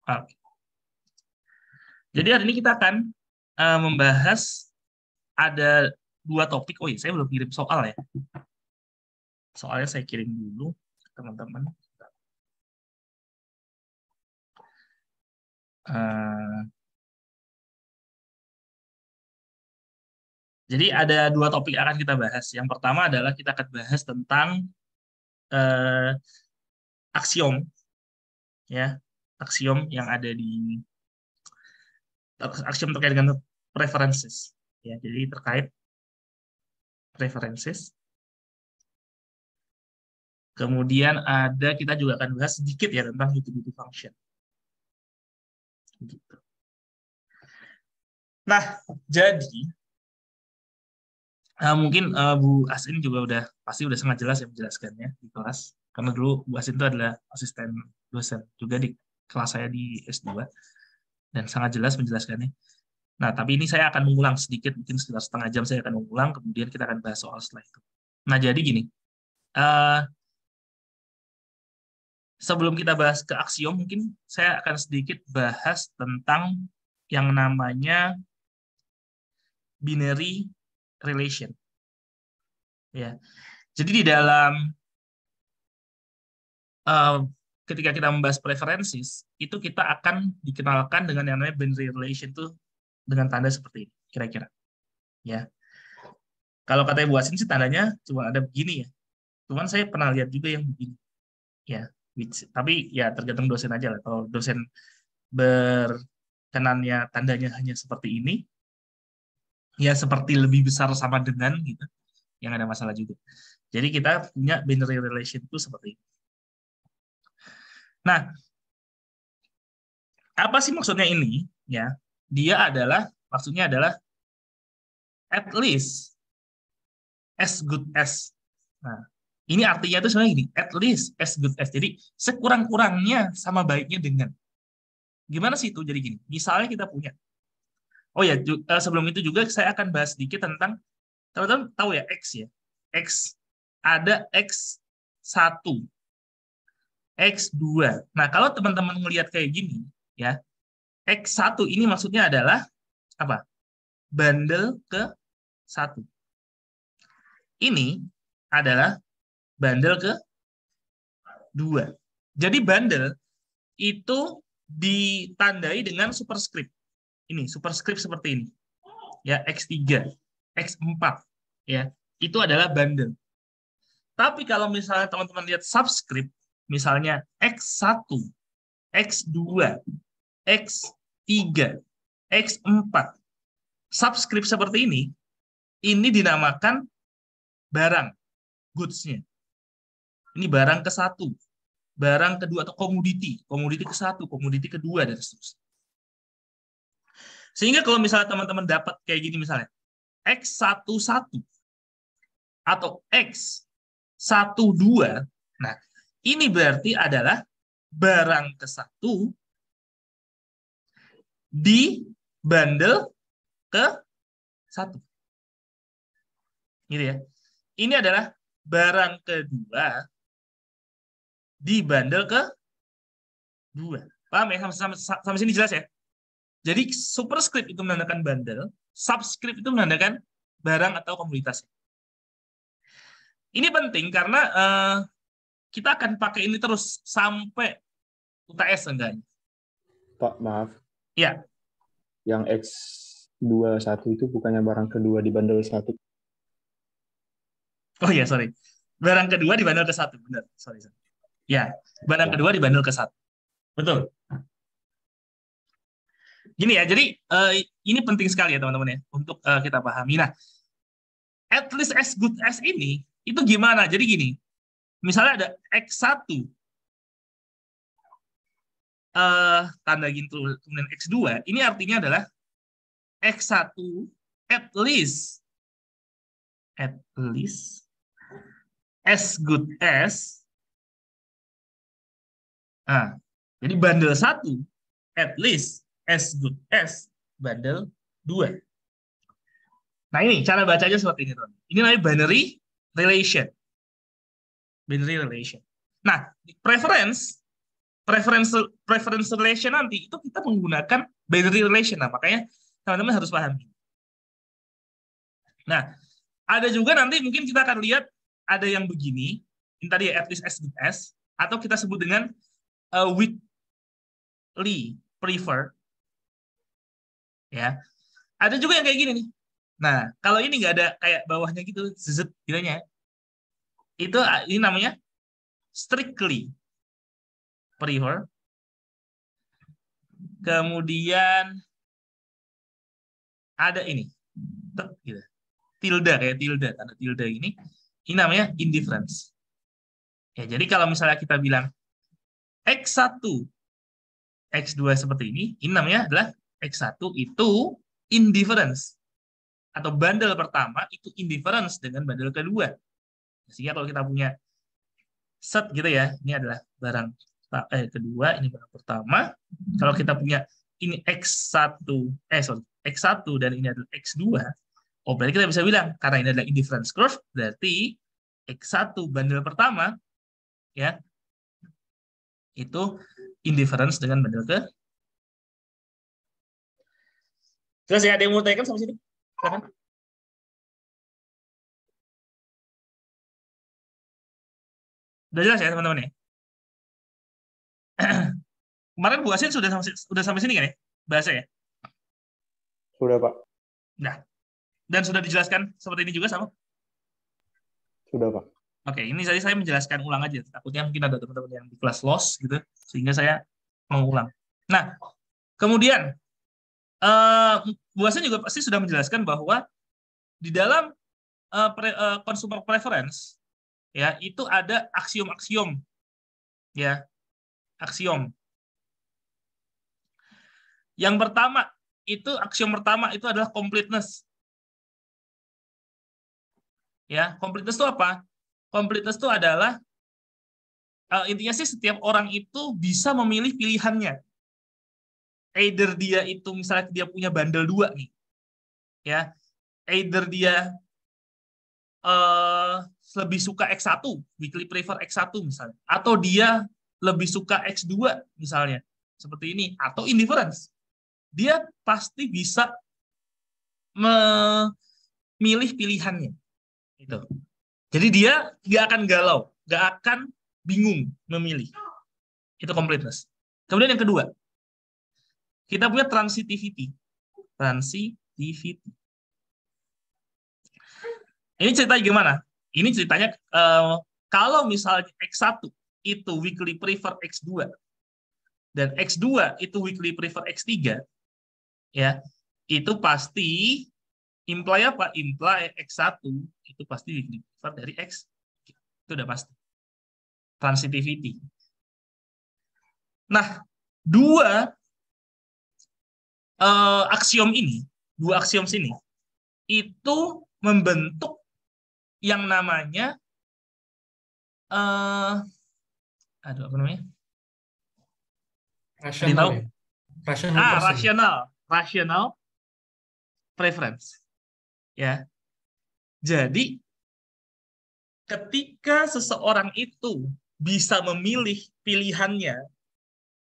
Oke. Jadi hari ini kita akan membahas ada dua topik. Oh iya, saya belum kirim soal ya. Soalnya saya kirim dulu teman-teman. Jadi ada dua topik yang akan kita bahas. Yang pertama adalah kita akan bahas tentang eh, aksiom, ya, aksiom yang ada di aksiom terkait dengan preferences. Ya, jadi terkait preferences. Kemudian kita juga akan bahas sedikit ya tentang utility function. Gitu. Nah, jadi mungkin Bu Asin juga pasti udah sangat jelas ya menjelaskannya di kelas. Karena dulu Bu Asin itu adalah asisten dosen juga di kelas saya di S2 dan sangat jelas menjelaskannya. Nah, tapi ini saya akan mengulang sedikit, mungkin sekitar setengah jam saya akan mengulang, kemudian kita akan bahas soal setelah itu. Nah, jadi gini, eh, sebelum kita bahas ke aksiom, mungkin saya akan sedikit bahas tentang yang namanya binary relation. Ya, jadi di dalam eh, ketika kita membahas preferences, itu kita akan dikenalkan dengan yang namanya binary relation itu dengan tanda seperti ini, kira-kira. Ya, kalau katanya Bu Asin sih tandanya cuma ada begini ya. Cuman saya pernah lihat juga yang begini. Ya, tapi ya tergantung dosen aja lah. Kalau dosen berkenannya tandanya hanya seperti ini, ya seperti lebih besar sama dengan gitu, yang ada masalah juga. Jadi kita punya binary relation itu seperti ini. Nah, apa sih maksudnya ini? Ya, maksudnya adalah at least as good as. Nah, ini artinya itu sebenarnya gini, at least as good as. Jadi sekurang-kurangnya sama baiknya dengan. Gimana sih itu? Jadi gini, misalnya kita punya. Oh ya, sebelum itu juga saya akan bahas sedikit tentang, teman-teman tahu ya X ya. X ada X1, X2. Nah, kalau teman-teman melihat kayak gini, ya, X1 ini maksudnya adalah apa? Bandel ke satu. Ini adalah bandel ke dua. Jadi bandel itu ditandai dengan superscript. Ini superscript seperti ini. Ya, X3, X4, ya. Itu adalah bandel. Tapi kalau misalnya teman-teman lihat subscript, misalnya X1, X2, X3, X4, subscript seperti ini dinamakan barang, goods-nya. Ini barang ke satu, barang kedua atau komoditi, komoditi ke satu, komoditi kedua, dan seterusnya. Sehingga kalau misalnya teman-teman dapat kayak gini misalnya, X11 atau X12, nah ini berarti adalah barang ke satu di bandel ke satu. Gitu ya. Ini adalah barang kedua di bandel ke dua. Paham ya? Sampai sini jelas ya? Jadi superscript itu menandakan bandel, subscript itu menandakan barang atau komoditas. Ini penting karena kita akan pakai ini terus sampai UTS enggaknya. Pak, maaf. Ya. Yang X21 itu bukannya barang kedua di bandel 1. Oh ya, sorry. Barang kedua di bandel ke satu, benar. Sorry. Ya, barang Ya. kedua di bandel ke satu. Betul. Gini ya, jadi ini penting sekali ya teman-teman ya untuk kita pahami. Nah, at least as good as ini itu gimana? Jadi gini, misalnya ada X1 tanda gitu kemudian X2, ini artinya adalah X1 at least as good as. Nah, jadi bandel 1 at least as good as bandel 2. Nah, ini cara bacanya seperti ini, teman. Ini namanya binary relation. Binary relation. Nah, preference preference preference relation nanti itu kita menggunakan binary relation. Nah, makanya teman-teman harus pahami. Nah, ada juga nanti mungkin kita akan lihat ada yang begini, ini tadi ya, at least as good as, atau kita sebut dengan weakly prefer, ya. Ada juga yang kayak gini nih. Nah, kalau ini nggak ada kayak bawahnya gitu, zzzz, gitunya, itu ini namanya strictly prefer. Kemudian ada ini, gitu. Tilde kayak tilde, tanda tilde ini namanya indifference. Ya, jadi kalau misalnya kita bilang X1, X2 seperti ini namanya adalah X1 itu indifference. Atau bundle pertama itu indifference dengan bundle kedua. Sehingga kalau kita punya set gitu ya, ini adalah barang kedua, ini barang pertama. Kalau kita punya ini X1 dan ini adalah X2, oh berarti kita bisa bilang karena ini adalah indifference curve, berarti X1 bundle pertama ya itu indifference dengan bundle ke. Terus ya, ada yang mau tanyakan sampai sini? Silakan. Udah jelas ya teman-teman ya? Kemarin Bu Asin sudah sampai sini kan ya? Bahasa ya? Sudah, Pak. Nah, dan sudah dijelaskan seperti ini juga sama? Sudah, Pak. Oke, ini saya menjelaskan ulang aja. Takutnya mungkin ada teman-teman yang di kelas lost gitu, sehingga saya mengulang. Nah, kemudian Bu Asin juga pasti sudah menjelaskan bahwa di dalam consumer preference ya itu ada aksiom-aksiom ya, aksiom. Yang pertama aksiom pertama itu adalah completeness. Ya, completeness itu apa? Completeness itu adalah intinya sih setiap orang itu bisa memilih pilihannya. Either dia itu misalnya dia punya bundle 2 nih. Ya. Either dia lebih suka X1, weekly prefer X1 misalnya, atau dia lebih suka X2 misalnya. Seperti ini, atau indifference. Dia pasti bisa memilih pilihannya. Itu. Jadi dia nggak akan galau, nggak akan bingung memilih. Itu completeness. Kemudian yang kedua, kita punya transitivity. Transitivity. Ini ceritanya gimana? Ini ceritanya kalau misalnya X1 itu weekly prefer X2 dan X2 itu weekly prefer X3, ya itu pasti imply apa? Imply X1 itu pasti weekly prefer dari X. Itu udah pasti. Transitivity. Nah, dua aksiom sini itu membentuk yang namanya apa namanya? Rasional ya. Rational preference. Ya. Jadi ketika seseorang itu bisa memilih pilihannya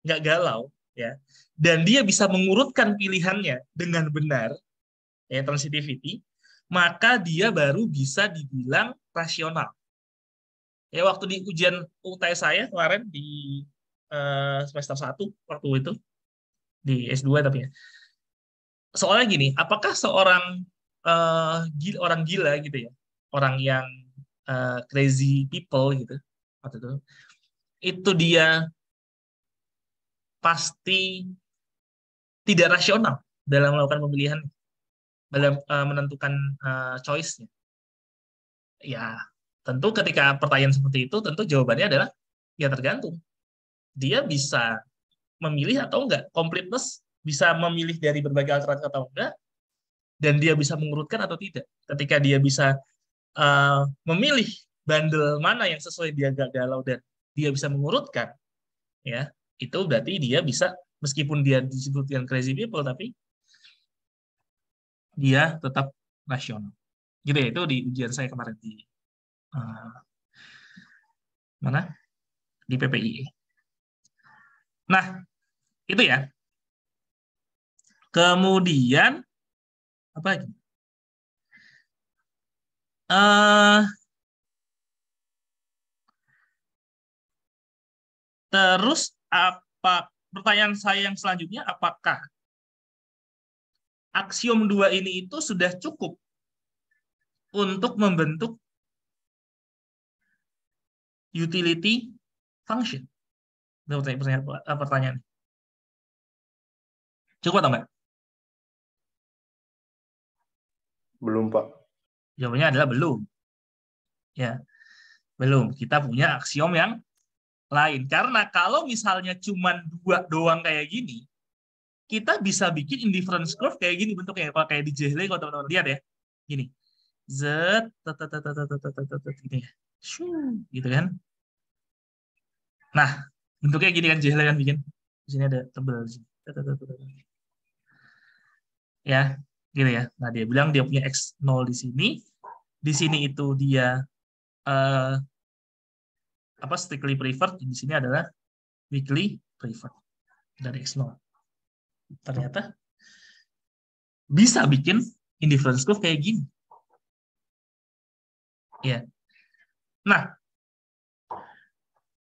nggak galau ya, dan dia bisa mengurutkan pilihannya dengan benar ya, transitivity, maka dia baru bisa dibilang rasional. Ya, waktu di ujian UTS saya kemarin di semester 1 waktu itu di S2 tapi ya. Soalnya gini, apakah seorang orang gila gitu ya, orang yang crazy people gitu waktu itu dia pasti tidak rasional dalam melakukan pemilihan, dalam menentukan choice-nya. Ya, tentu ketika pertanyaan seperti itu, tentu jawabannya adalah ya tergantung. Dia bisa memilih atau enggak, completeness bisa memilih dari berbagai alternatif atau enggak, dan dia bisa mengurutkan atau tidak. Ketika dia bisa memilih bundle mana yang sesuai dia gak galau dan dia bisa mengurutkan, ya itu berarti dia bisa, meskipun dia disebutkan crazy people, tapi dia tetap rasional. Gitu ya, itu di ujian saya kemarin di mana? Di PPI. Nah, itu ya. Kemudian apa lagi? Terus apa pertanyaan saya yang selanjutnya, apakah aksiom 2 ini itu sudah cukup untuk membentuk utility function? Itu pertanyaan. Cukup atau enggak? Belum, Pak. Jawabannya adalah belum. Ya, belum. Kita punya aksiom yang lain. Karena kalau misalnya cuma 2 doang kayak gini, kita bisa bikin indifference curve kayak gini bentuknya. Kalau kayak di Jehle, kalau teman-teman lihat ya. Gini. Z, gini ya. Gitu kan. Nah, bentuknya gini kan Jehle kan bikin. Di sini ada tebel di sini. Ya, gitu ya. Nah, dia bilang dia punya X0 di sini. Di sini itu dia strictly preferred, di sini adalah weakly preferred dari X0. Ternyata bisa bikin indifference curve kayak gini. Ya. Nah,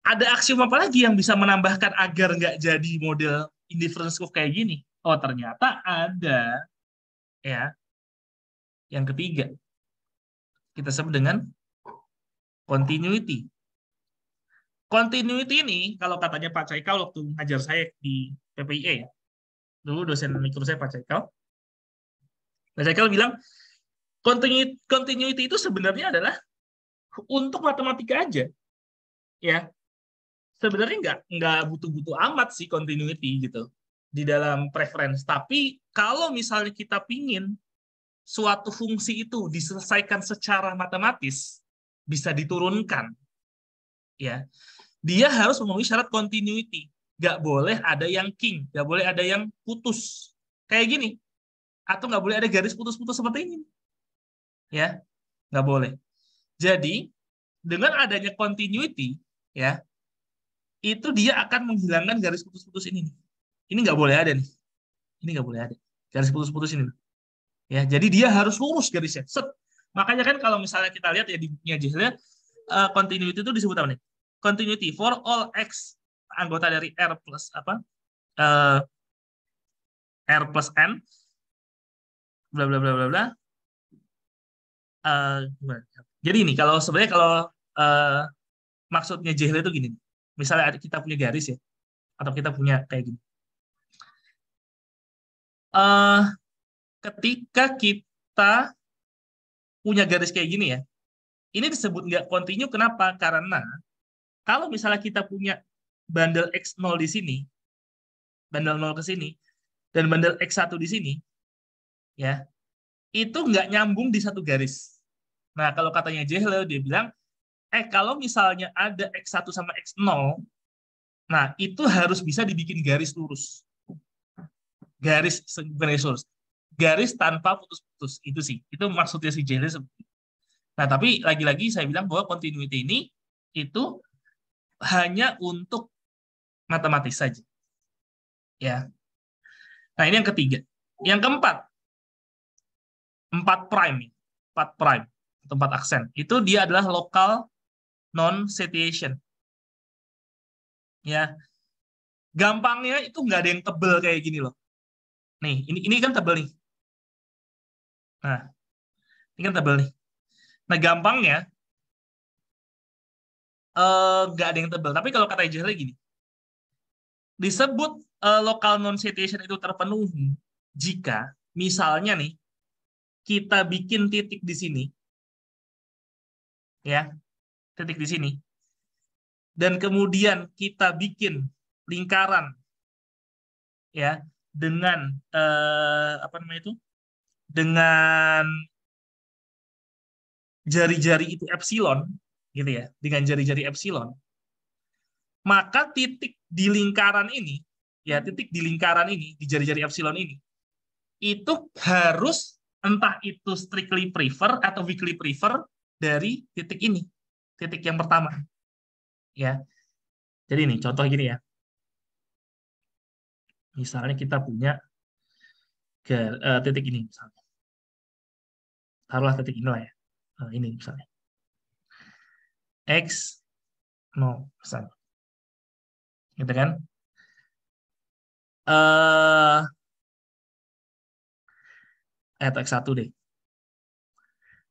ada aksiom apa lagi yang bisa menambahkan agar nggak jadi model indifference curve kayak gini? Oh, ternyata ada. Ya. Yang ketiga, kita sebut dengan continuity. Continuity ini, kalau katanya Pak Caikal waktu ngajar saya di PPIE ya, dulu dosen mikro saya Pak Caikal, Pak Caikal bilang, continuity itu sebenarnya adalah untuk matematika aja. Ya, sebenarnya nggak butuh-butuh amat sih continuity gitu di dalam preference. Tapi kalau misalnya kita pingin suatu fungsi itu diselesaikan secara matematis, bisa diturunkan, ya, dia harus memenuhi syarat continuity. Nggak boleh ada yang king, nggak boleh ada yang putus kayak gini, atau nggak boleh ada garis putus-putus seperti ini, ya, nggak boleh. Jadi dengan adanya continuity, ya, itu dia akan menghilangkan garis putus-putus ini. Ini nggak boleh ada nih. Ini nggak boleh ada garis putus-putus ini. Ya, jadi dia harus lurus garisnya. Set. Makanya kan kalau misalnya kita lihat ya di bukunya Jehle, continuity itu disebut apa nih? Continuity for all x anggota dari R plus apa? R plus n bla bla bla bla bla. Jadi ini kalau sebenarnya kalau maksudnya Jehle itu gini. Misalnya kita punya garis ya, atau kita punya kayak gini. Ketika kita punya garis kayak gini ya, ini disebut nggak kontinu. Kenapa? Karena kalau misalnya kita punya bandel X0 di sini, bandel 0 ke sini, dan bandel X1 di sini, ya, itu nggak nyambung di satu garis. Nah, kalau katanya Jehle, dia bilang, kalau misalnya ada X1 sama X0, nah, itu harus bisa dibikin garis lurus. Garis lurus. Garis tanpa putus-putus. Itu sih. Itu maksudnya si Jehle. Nah, tapi lagi-lagi saya bilang bahwa continuity ini itu hanya untuk matematis saja. Ya. Nah, ini yang ketiga. Yang keempat, 4 prime. 4 prime, tempat aksen. Itu dia adalah local non-satiation. Ya. Gampangnya itu nggak ada yang tebel kayak gini loh. Nih, ini kan tebel nih. Nah, ini kan tebel nih. Nah, gampangnya nggak ada yang tebel. Tapi kalau kata Jehle gini, disebut local non-satiation itu terpenuhi jika misalnya nih kita bikin titik di sini, ya, titik di sini, dan kemudian kita bikin lingkaran, ya, dengan apa namanya itu, dengan jari-jari itu epsilon, gitu ya, dengan jari-jari epsilon, maka titik di lingkaran ini, ya, titik di lingkaran ini, di jari-jari epsilon ini, itu harus entah itu strictly prefer atau weakly prefer dari titik ini, titik yang pertama, ya. Jadi ini contoh gini ya. Misalnya kita punya titik ini misalnya. Taruhlah titik inilah ya. Ini misalnya. X 0 misalnya. Gitu kan? Atau X1 deh.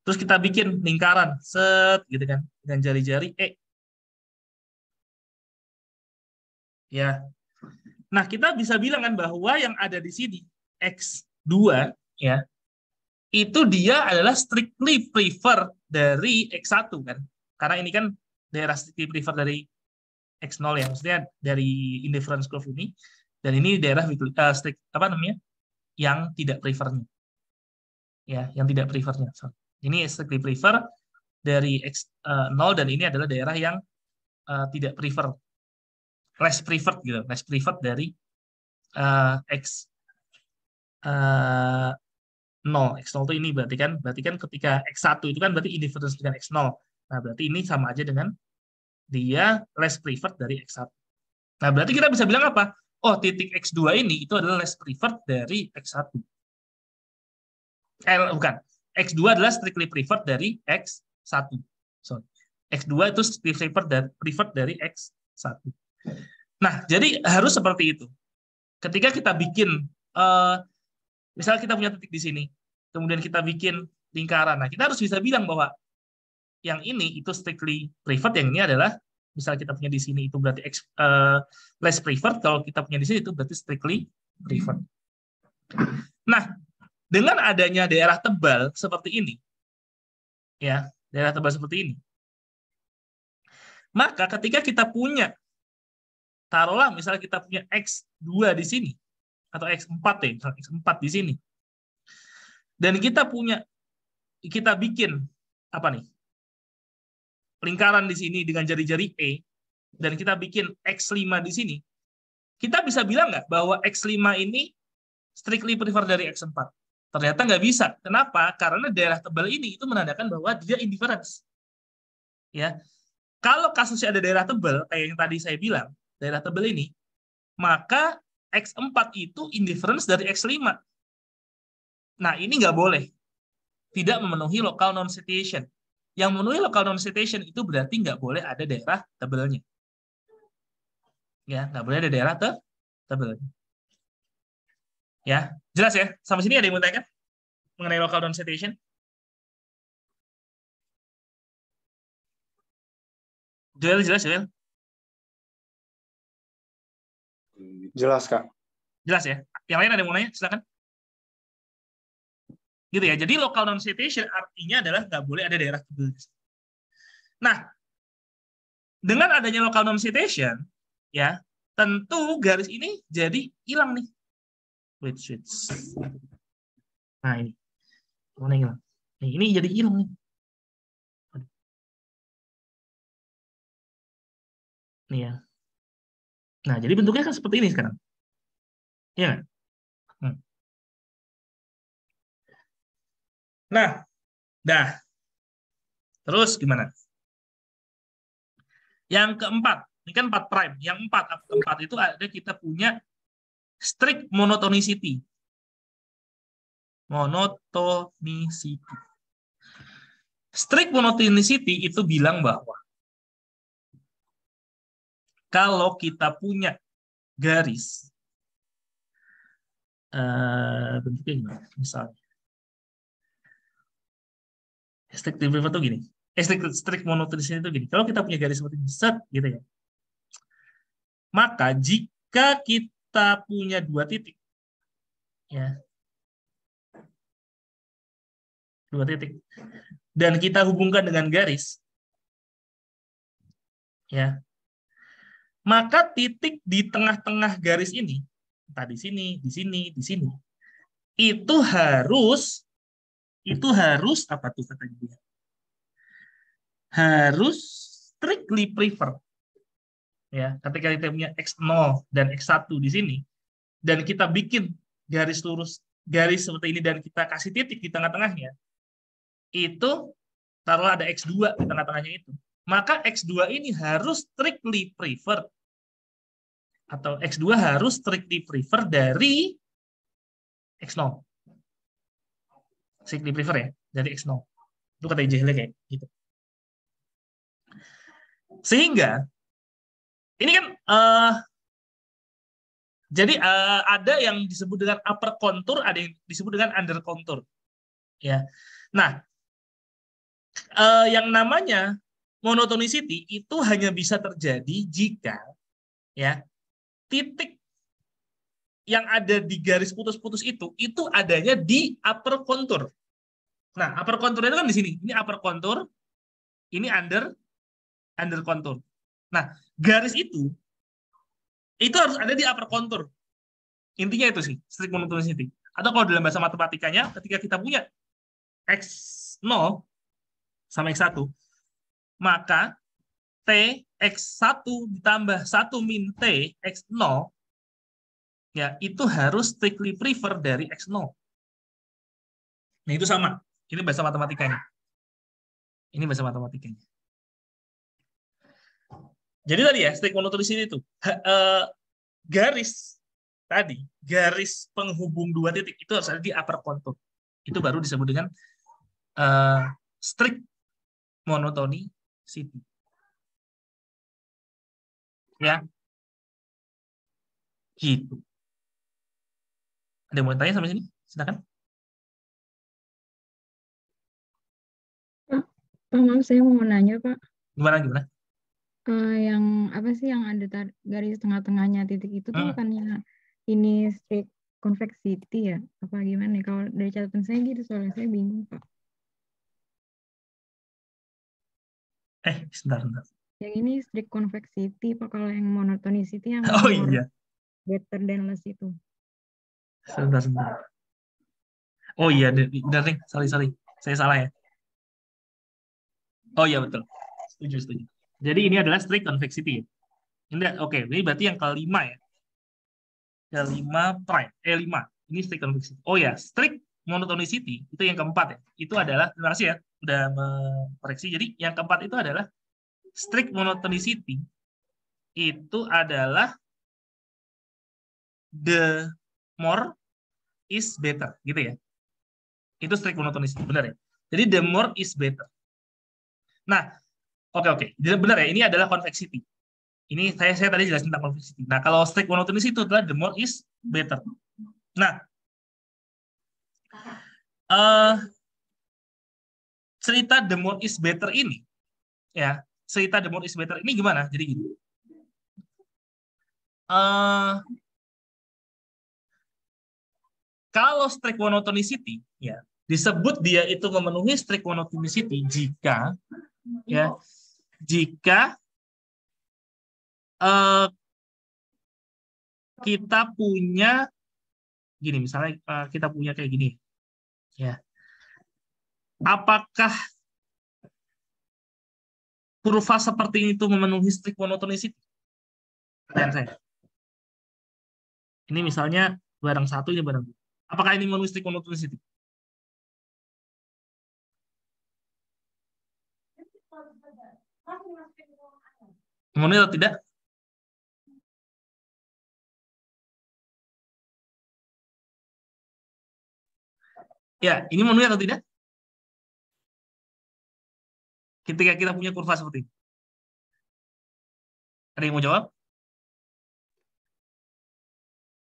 Terus kita bikin lingkaran, set gitu kan, dengan jari-jari E. Ya. Nah, kita bisa bilang kan bahwa yang ada di sini X2 ya, itu dia adalah strictly prefer dari X1 kan. Karena ini kan daerah strictly prefer dari X0 ya, maksudnya dari indifference curve ini, dan ini daerah strict apa namanya? Yang tidak prefernya. Ya, yang tidak prefernya. So, ini strictly prefer dari X0 dan ini adalah daerah yang tidak prefer, less preferred gitu, less preferred dari X 0. X0 itu ini berarti kan ketika X1 itu kan berarti indifference dengan X0. Nah, berarti ini sama aja dengan dia less preferred dari X1. Nah, berarti kita bisa bilang apa? Oh, titik X2 ini itu adalah less preferred dari X1. Bukan. X2 adalah strictly preferred dari X1. Sorry. X2 itu strictly preferred dari X1. Nah, jadi harus seperti itu. Ketika kita bikin, misalnya kita punya titik di sini, kemudian kita bikin lingkaran. Nah, kita harus bisa bilang bahwa yang ini itu strictly preferred, yang ini adalah, misalnya kita punya di sini itu berarti less preferred, kalau kita punya di sini itu berarti strictly preferred. Nah, dengan adanya daerah tebal seperti ini, ya, daerah tebal seperti ini, maka ketika kita punya, taruhlah misalnya kita punya X2 di sini, atau X4 ya, misalnya X4 di sini, dan kita bikin apa nih, lingkaran di sini dengan jari-jari E, dan kita bikin X5 di sini, kita bisa bilang nggak bahwa X5 ini strictly prefer dari X4? Ternyata nggak bisa. Kenapa? Karena daerah tebal ini itu menandakan bahwa dia indifference. Ya, kalau kasusnya ada daerah tebal, kayak yang tadi saya bilang, daerah tebal ini, maka X4 itu indifference dari X5. Nah, ini nggak boleh. Tidak memenuhi local non-citation. Yang memenuhi local non-citation itu berarti nggak boleh ada daerah tebalnya. Ya, nggak boleh ada daerah tebalnya. Ya, jelas ya? Sampai sini ada yang mau tanya mengenai local non-citation? Joel, jelas, Joel? Jelas, Kak. Jelas ya? Yang lain ada yang mau nanya? Silakan. Gitu ya. Jadi local non-citation artinya adalah nggak boleh ada daerah tebal. Nah, dengan adanya local non-citation, ya, tentu garis ini jadi hilang nih. Wait, switch. Nah, ini. Mana hilang? Ini jadi hilang nih. Nih ya. Nah, jadi bentuknya kan seperti ini sekarang. Iya nggak? Nah, terus gimana? Yang keempat, ini kan 4 prime. Yang keempat itu ada kita punya strict monotonicity. Monotonicity. Strict monotonicity itu bilang bahwa kalau kita punya garis, bentuknya gimana? Misalnya, strict prefer itu gini. Strict monotonicity itu gini. Kalau kita punya garis seperti ini, set gitu ya. Maka jika kita punya dua titik, ya, dua titik, dan kita hubungkan dengan garis, ya, maka titik di tengah-tengah garis ini, entah di sini, di sini, di sini, itu harus apa tuh katanya dia? Harus strictly prefer. Ya, ketika kita punya X0 dan X1 di sini, dan kita bikin garis lurus, garis seperti ini, dan kita kasih titik di tengah-tengahnya, itu taruhlah ada X2 di tengah-tengahnya itu, maka X2 ini harus strictly prefer atau X2 harus strictly prefer dari X0. Strictly prefer ya, dari X0. Itu kata J-Hale kayak gitu. Sehingga ini kan jadi ada yang disebut dengan upper contour, ada yang disebut dengan under contour. Ya. Nah, yang namanya monotonicity itu hanya bisa terjadi jika ya titik yang ada di garis putus-putus itu adanya di upper contour. Nah, upper contour itu kan di sini. Ini upper contour, ini under contour. Nah, garis itu harus ada di upper contour. Intinya itu sih, strict monotonicity. Atau kalau dalam bahasa matematikanya, ketika kita punya X0 sama X1, maka T X1 ditambah 1 min T X0, ya itu harus strictly prefer dari X0. Nah, itu sama. Ini bahasa matematikanya. Ini bahasa matematikanya. Jadi tadi ya, strict monotonicity itu garis tadi, garis penghubung dua titik itu harus ada di upper contour. Itu baru disebut dengan strict monotonicity. Ya, gitu. Ada yang mau tanya sampai sini? Silakan. Pak, maaf saya mau nanya Pak. Gimana? Yang apa sih yang ada garis tengah-tengahnya titik itu tuh bukannya ini strict convexity ya? Apa gimana? Kalau dari catatan saya gitu, soalnya saya bingung Pak. Sebentar. Yang ini strict convexity Pak, kalau yang monotonicity yang Oh more iya. better than less itu. Sebentar. Oh iya, benar nih. Sorry. Saya salah ya. Oh iya, betul. Setuju. Jadi ini adalah strict convexity ya. Oke, ini berarti yang kelima ya. Kelima prime. 5. Ini strict convexity. Oh ya, strict monotonicity itu yang keempat ya. Itu adalah, terima kasih ya udah mengoreksi. Jadi yang keempat itu adalah strict monotonicity itu adalah the more is better gitu ya. Itu strict monotonicity, benar ya. Jadi the more is better. Nah, oke. Benar ya, ini adalah convexity. Ini saya tadi jelasin tentang convexity. Nah, kalau strict monotonicity itu adalah the more is better. Nah, cerita the more is better ini, ya, cerita the more is better ini gimana? Jadi gini. Kalau strict monotonicity, ya, disebut dia itu memenuhi strict monotonicity jika kita punya gini, misalnya kita punya kayak gini, ya. Apakah kurva seperti itu memenuhi strict monotonicity? Pertanyaan saya. Ini misalnya barang satu, ini barang dua. Apakah ini memenuhi strict monotonicity? Memenuhi atau tidak? Ya, ini memenuhi atau tidak? Ketika kita punya kurva seperti ini. Ada yang mau jawab?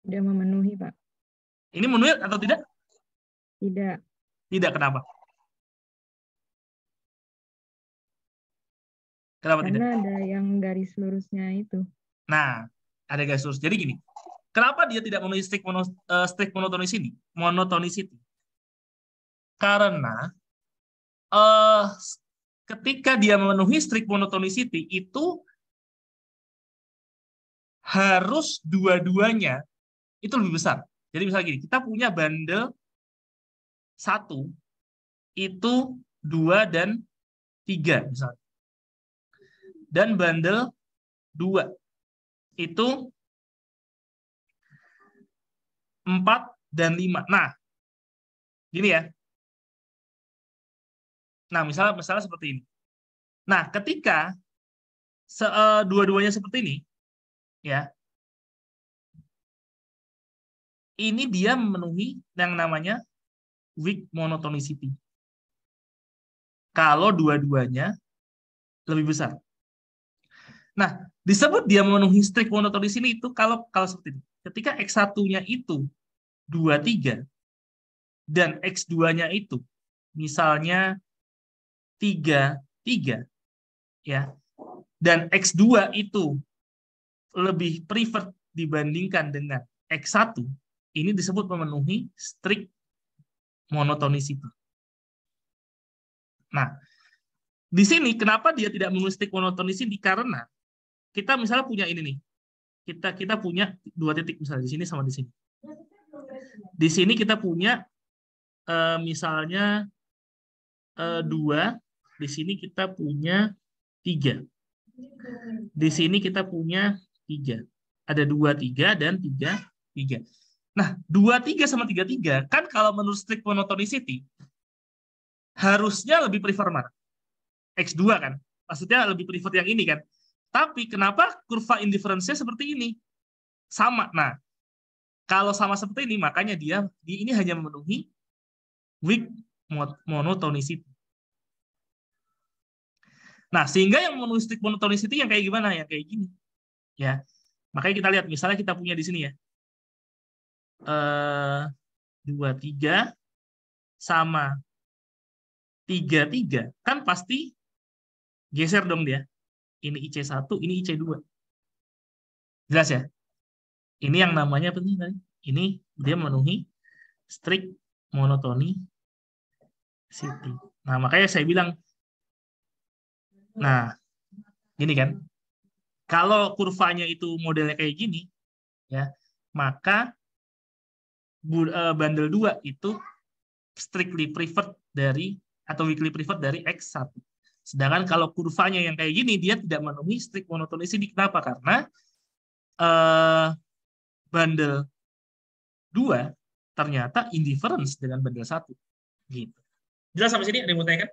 Tidak memenuhi Pak. Ini memenuhi atau tidak? Tidak. Tidak, kenapa? Kenapa Karena tidak? ada yang garis lurusnya itu. Nah, ada garis lurus. Jadi gini, kenapa dia tidak memenuhi strict monotonicity? Karena ketika dia memenuhi strict monotonicity itu harus dua-duanya itu lebih besar. Jadi misalnya gini, kita punya bandel 1 itu 2 dan 3 misalnya. Dan bandel 2 itu 4 dan 5. Nah, gini ya. Nah, misalnya seperti ini. Nah, ketika dua-duanya seperti ini, ya, ini dia memenuhi yang namanya weak monotonicity. Kalau dua-duanya lebih besar. Nah, disebut dia memenuhi strict monotonicity itu kalau seperti ini. Ketika X1-nya itu 23 dan X2-nya itu misalnya 3 ya. Dan X2 itu lebih preferred dibandingkan dengan X1, ini disebut memenuhi strict monotonicity. Nah, di sini kenapa dia tidak memenuhi strict monotonicity? Karena kita misalnya punya ini nih. Kita punya 2 titik misalnya di sini sama di sini. Di sini kita punya misalnya 2, di sini kita punya 3. Di sini kita punya 3. Ada 2, 3, dan 3, 3. Nah, 2, 3 sama 3, 3, kan kalau menurut strict monotonicity, harusnya lebih prefer mana? X2 kan? Maksudnya lebih prefer yang ini kan? Tapi kenapa kurva indifference-nya seperti ini? Sama. Nah, kalau sama seperti ini, makanya ini hanya memenuhi weak monotonicity. Nah, sehingga yang memenuhi strict monotonicity yang kayak gimana? Yang kayak gini. Ya. Makanya kita lihat, misalnya kita punya di sini ya. 2, 3 sama 3, 3. Kan pasti geser dong dia. Ini IC1, ini IC2. Jelas ya? Ini yang namanya apa nih? Ini dia memenuhi strict monotonicity. Nah, makanya saya bilang, nah, gini kan. Kalau kurvanya itu modelnya kayak gini, ya, maka bundle 2 itu strictly preferred dari atau weakly preferred dari X1. Sedangkan kalau kurvanya yang kayak gini, dia tidak memenuhi strict monotonicity. Kenapa? Karena bundle 2 ternyata indifference dengan bundle 1. Gitu. Jelas sampai sini? Ada yang mau tanyakan?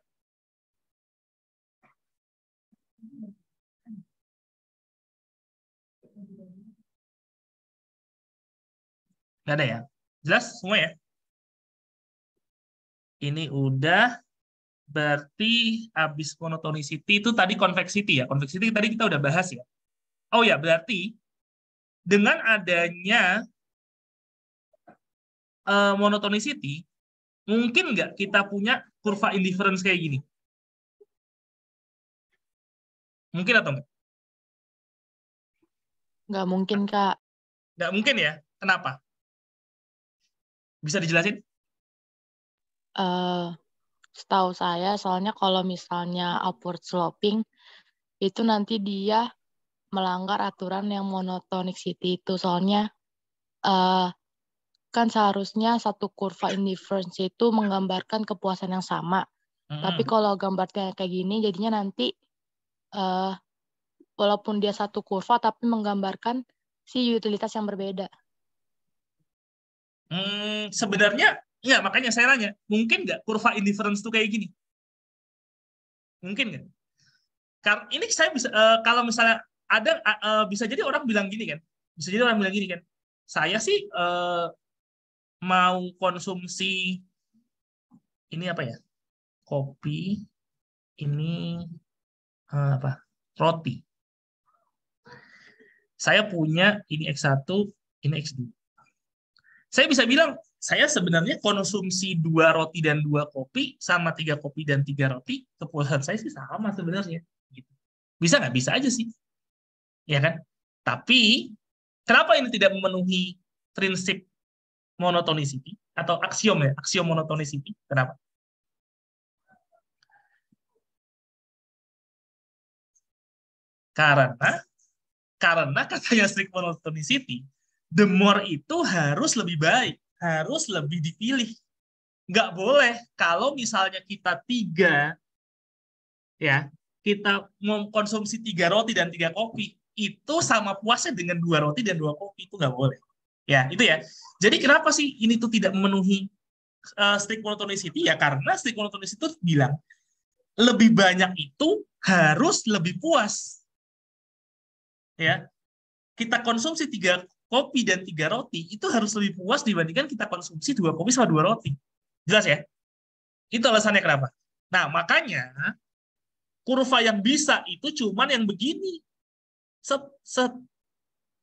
Nggak ada ya? Jelas semua ya? Ini udah, berarti habis monotonicity itu tadi convexity ya. Convexity tadi kita udah bahas ya. Oh ya, berarti dengan adanya monotonicity, mungkin nggak kita punya kurva indifference kayak gini? Mungkin atau enggak? Nggak mungkin, Kak. Nggak mungkin ya? Kenapa? Bisa dijelasin? Setahu saya, soalnya kalau misalnya upward sloping, itu nanti dia melanggar aturan yang monotonicity itu. Soalnya kan seharusnya satu kurva indifference itu menggambarkan kepuasan yang sama. Tapi kalau gambarnya kayak gini, jadinya nanti walaupun dia satu kurva, tapi menggambarkan si utilitas yang berbeda. Sebenarnya, ya makanya saya nanya, mungkin nggak kurva indifference itu kayak gini? Mungkin nggak? Karena ini saya bisa, kalau misalnya ada, bisa jadi orang bilang gini kan, bisa jadi orang bilang gini kan, saya sih mau konsumsi ini apa ya, kopi, ini apa, roti. Saya punya ini X1, ini X2. Saya bisa bilang, saya sebenarnya konsumsi 2 roti dan 2 kopi, sama 3 kopi dan 3 roti, kepuasan saya sih sama sebenarnya. Gitu. Bisa nggak? Bisa aja sih. Ya kan? Tapi, kenapa ini tidak memenuhi prinsip monotonicity, atau aksiom ya, aksiom monotonicity? Kenapa? Karena katanya strict monotonicity, the more itu harus lebih baik, harus lebih dipilih. Nggak boleh kalau misalnya kita 3, ya, kita mengkonsumsi 3 roti dan 3 kopi, itu sama puasnya dengan 2 roti dan 2 kopi, itu nggak boleh. Ya, itu ya. Jadi kenapa sih ini tuh tidak memenuhi strict monotonicity? Ya karena strict monotonicity itu bilang, lebih banyak itu harus lebih puas. Ya, kita konsumsi 3 kopi dan 3 roti itu harus lebih puas dibandingkan kita konsumsi 2 kopi sama 2 roti. Jelas ya? Itu alasannya kenapa. Nah, makanya kurva yang bisa itu cuman yang begini. Set, set.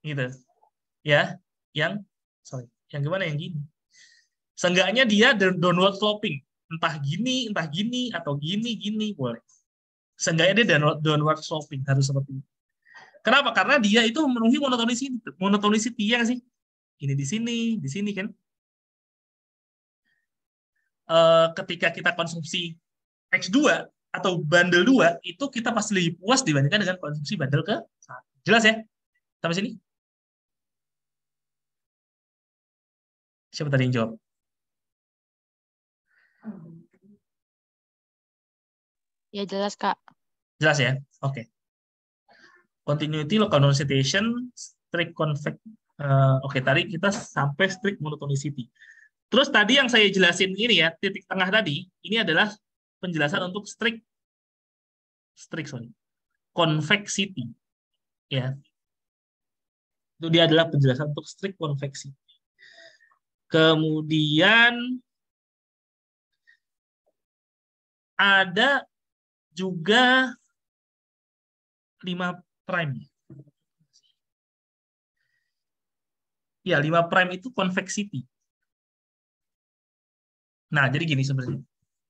Gitu. Ya, yang gimana yang gini. Seenggaknya dia downward sloping. Entah gini, atau gini, boleh. Seenggaknya dia downward sloping, harus seperti itu. Kenapa? Karena dia itu memenuhi monotonicity ya nggak sih? Ini di sini kan. Ketika kita konsumsi X2 atau bundle 2, itu kita pasti lebih puas dibandingkan dengan konsumsi bundle ke 1. Jelas ya? Sampai sini? Siapa tadi yang jawab? Ya jelas, Kak. Jelas ya? Oke. Continuity, local non-citation, strict convex. Oke, tadi kita sampai strict monotonicity. Terus tadi yang saya jelasin ini ya, titik tengah tadi, ini adalah penjelasan untuk strict convexity. Ya. Itu dia adalah penjelasan untuk strict convexity. Kemudian ada juga 5 prime. Ya, 5 prime itu convexity. Nah, jadi gini sebenarnya.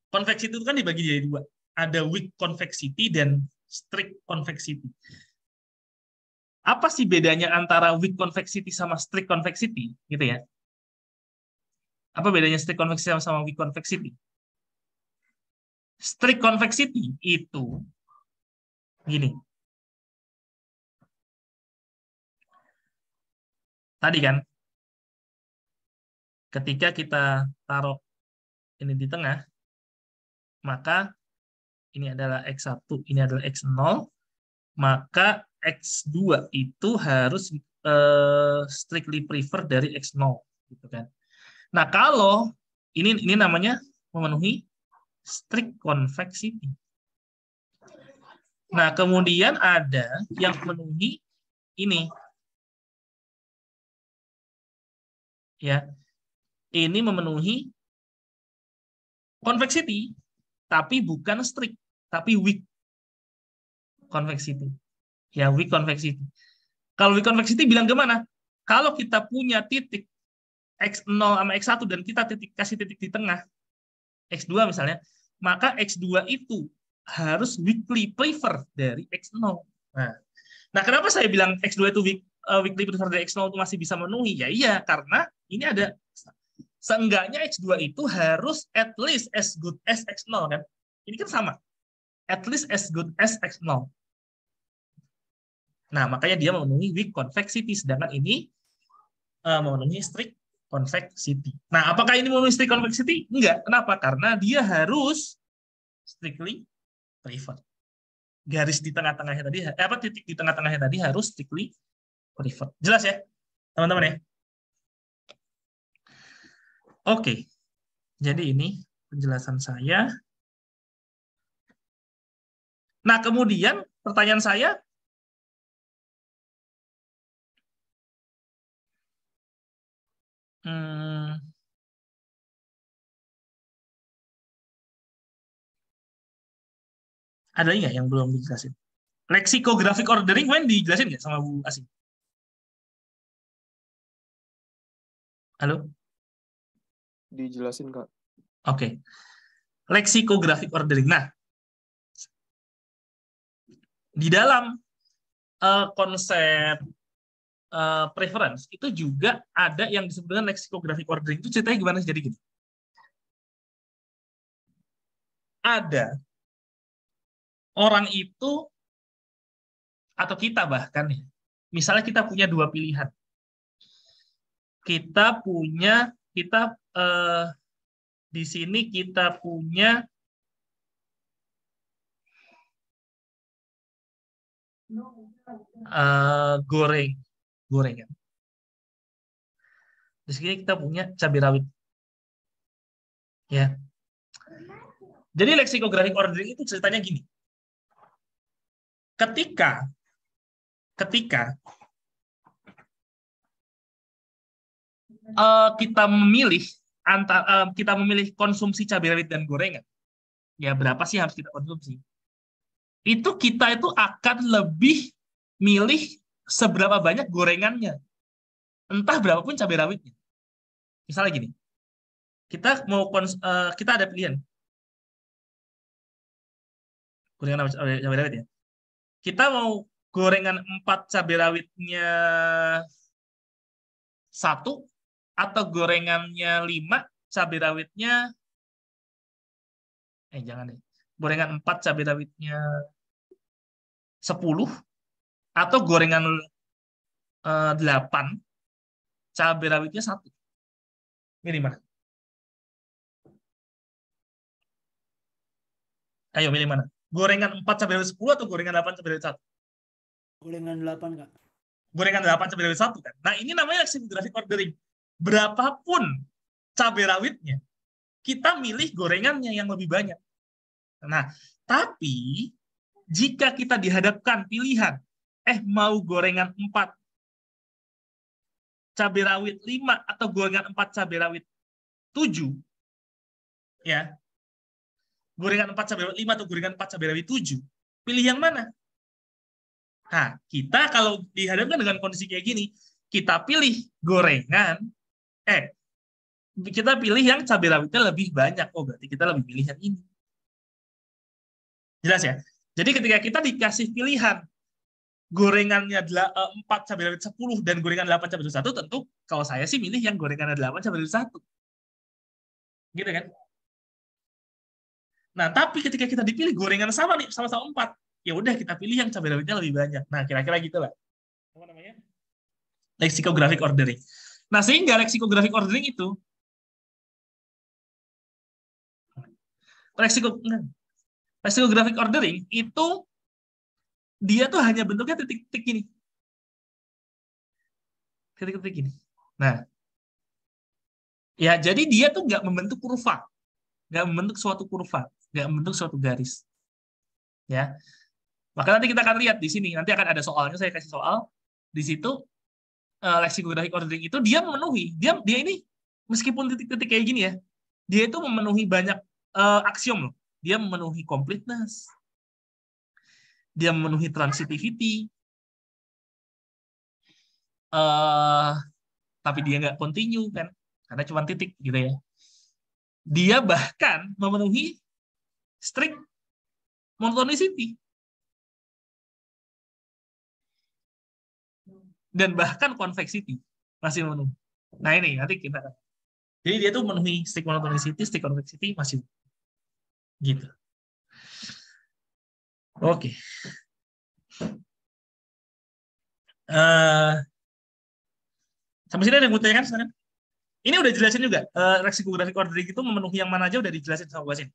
Convexity itu kan dibagi jadi 2. Ada weak convexity dan strict convexity. Apa sih bedanya antara weak convexity sama strict convexity? Gitu ya. Apa bedanya strict convexity sama weak convexity? Strict convexity itu gini. Tadi kan, ketika kita taruh ini di tengah, maka ini adalah X1, ini adalah X0, maka X2 itu harus strictly prefer dari X0. Gitu kan. Nah, kalau ini namanya memenuhi strict convexity. Nah, kemudian ada yang memenuhi ini. Ya. Ini memenuhi convexity, tapi bukan strict, tapi weak convexity. Ya, weak convexity. Kalau weak convexity bilang kemana? Kalau kita punya titik X0 sama X1 dan kita kasih titik di tengah, X2 misalnya, maka X2 itu harus weakly prefer dari X0. Nah, kenapa saya bilang X2 itu weakly prefer dari X0 itu masih bisa memenuhi? Ya iya, karena ini ada seenggaknya X2 itu harus at least as good as X0 kan. Ini kan sama. At least as good as X0. Nah, makanya dia memenuhi weak convexity, sedangkan ini memenuhi strict convexity. Nah, apakah ini memenuhi strict convexity? Enggak. Kenapa? Karena dia harus strictly prefer. Garis di tengah-tengahnya tadi, titik di tengah-tengahnya tadi harus strictly prefer. Jelas ya, teman-teman ya? Oke. Jadi ini penjelasan saya. Nah, kemudian pertanyaan saya, ada nggak yang belum dijelasin? Lexicographic ordering kemarin dijelasin nggak sama Bu Asing? Halo? Dijelasin, Kak. Oke. Lexicographic ordering. Nah, di dalam konsep preference itu juga ada yang disebut dengan lexicographic ordering. Itu ceritanya gimana sih? Jadi gini. Ada orang itu atau kita bahkan ya, misalnya kita punya 2 pilihan. Di sini kita punya gorengan. Di sini kita punya cabai rawit. Ya. Jadi lexicographic ordering itu ceritanya gini. Ketika kita memilih kita memilih konsumsi cabai rawit dan gorengan, ya berapa sih harus kita konsumsi? Itu kita itu akan lebih milih seberapa banyak gorengannya, entah berapapun cabai rawitnya. Misalnya gini, kita ada pilihan gorengan cabai rawit ya. Kita mau gorengan 4 cabai rawitnya 1 atau gorengannya 5 cabai rawitnya jangan deh. Gorengan 4 cabai rawitnya 10 atau gorengan 8 cabai rawitnya 1. Milih mana? Ayo milih mana? Gorengan 4 cabai rawit 10 atau gorengan 8 cabai rawit 1? Gorengan 8, Kak. Gorengan 8 cabai rawit 1 kan. Nah, ini namanya lexicographic ordering. Berapapun cabai rawitnya, kita milih gorengannya yang lebih banyak. Nah, tapi jika kita dihadapkan pilihan, mau gorengan 4 cabai rawit 5 atau gorengan 4 cabai rawit 7, ya, gorengan 4 cabai rawit 5 atau gorengan 4 cabai rawit 7, pilih yang mana? Nah, kita kalau dihadapkan dengan kondisi kayak gini, kita pilih gorengan, kita pilih yang cabai rawitnya lebih banyak. Oh, berarti kita lebih pilih yang ini. Jelas ya? Jadi ketika kita dikasih pilihan gorengannya 4 cabai rawit 10 dan gorengan 8 cabai rawit 1, tentu kalau saya sih milih yang gorengan 8 cabai rawit 1. Gitu kan? Nah, tapi ketika kita dipilih gorengan sama nih, sama-sama 4, ya udah kita pilih yang cabai rawitnya lebih banyak. Nah, kira-kira gitu lah. Apa namanya? Lexicographic ordering. Nah, sehingga lexicographic ordering itu lexicographic ordering itu dia tuh hanya bentuknya titik-titik gini. Titik-titik gini. Nah, ya jadi dia tuh nggak membentuk kurva. Nggak membentuk suatu kurva. Nggak membentuk suatu garis. Ya. Maka nanti kita akan lihat di sini. Nanti akan ada soalnya, saya kasih soal. Di situ lexicographic ordering itu dia memenuhi. Dia ini meskipun titik-titik kayak gini ya, dia itu memenuhi banyak aksiom loh. Dia memenuhi completeness. Dia memenuhi transitivity. Tapi dia nggak continue kan, karena cuma titik gitu ya. Dia bahkan memenuhi strict monotonicity. Dan bahkan convexity masih memenuhi. Nah ini nanti kita. Jadi dia tuh memenuhi strict monotonicity, strict convexity masih gitu. Oke. Sampai sini ada yang mau tanyakan sekarang? Ini udah jelasin juga. Lexicographic ordering itu memenuhi yang mana aja udah dijelasin sama Basin.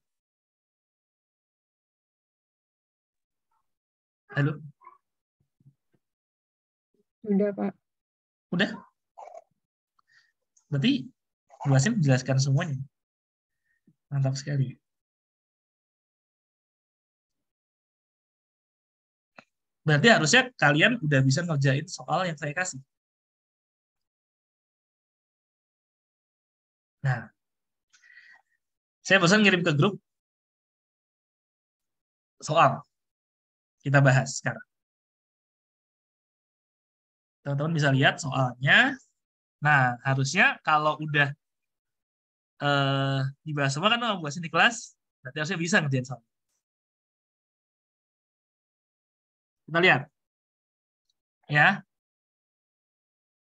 Halo? Udah, Pak. Udah? Berarti Basin menjelaskan semuanya. Mantap sekali. Berarti harusnya kalian udah bisa ngerjain soal yang saya kasih. Nah, saya bosan ngirim ke grup soal. Kita bahas sekarang. Teman-teman bisa lihat soalnya. Nah, harusnya kalau udah dibahas semua kan mau bahas di kelas, berarti harusnya bisa ngerjain soal. Kita lihat. Ya.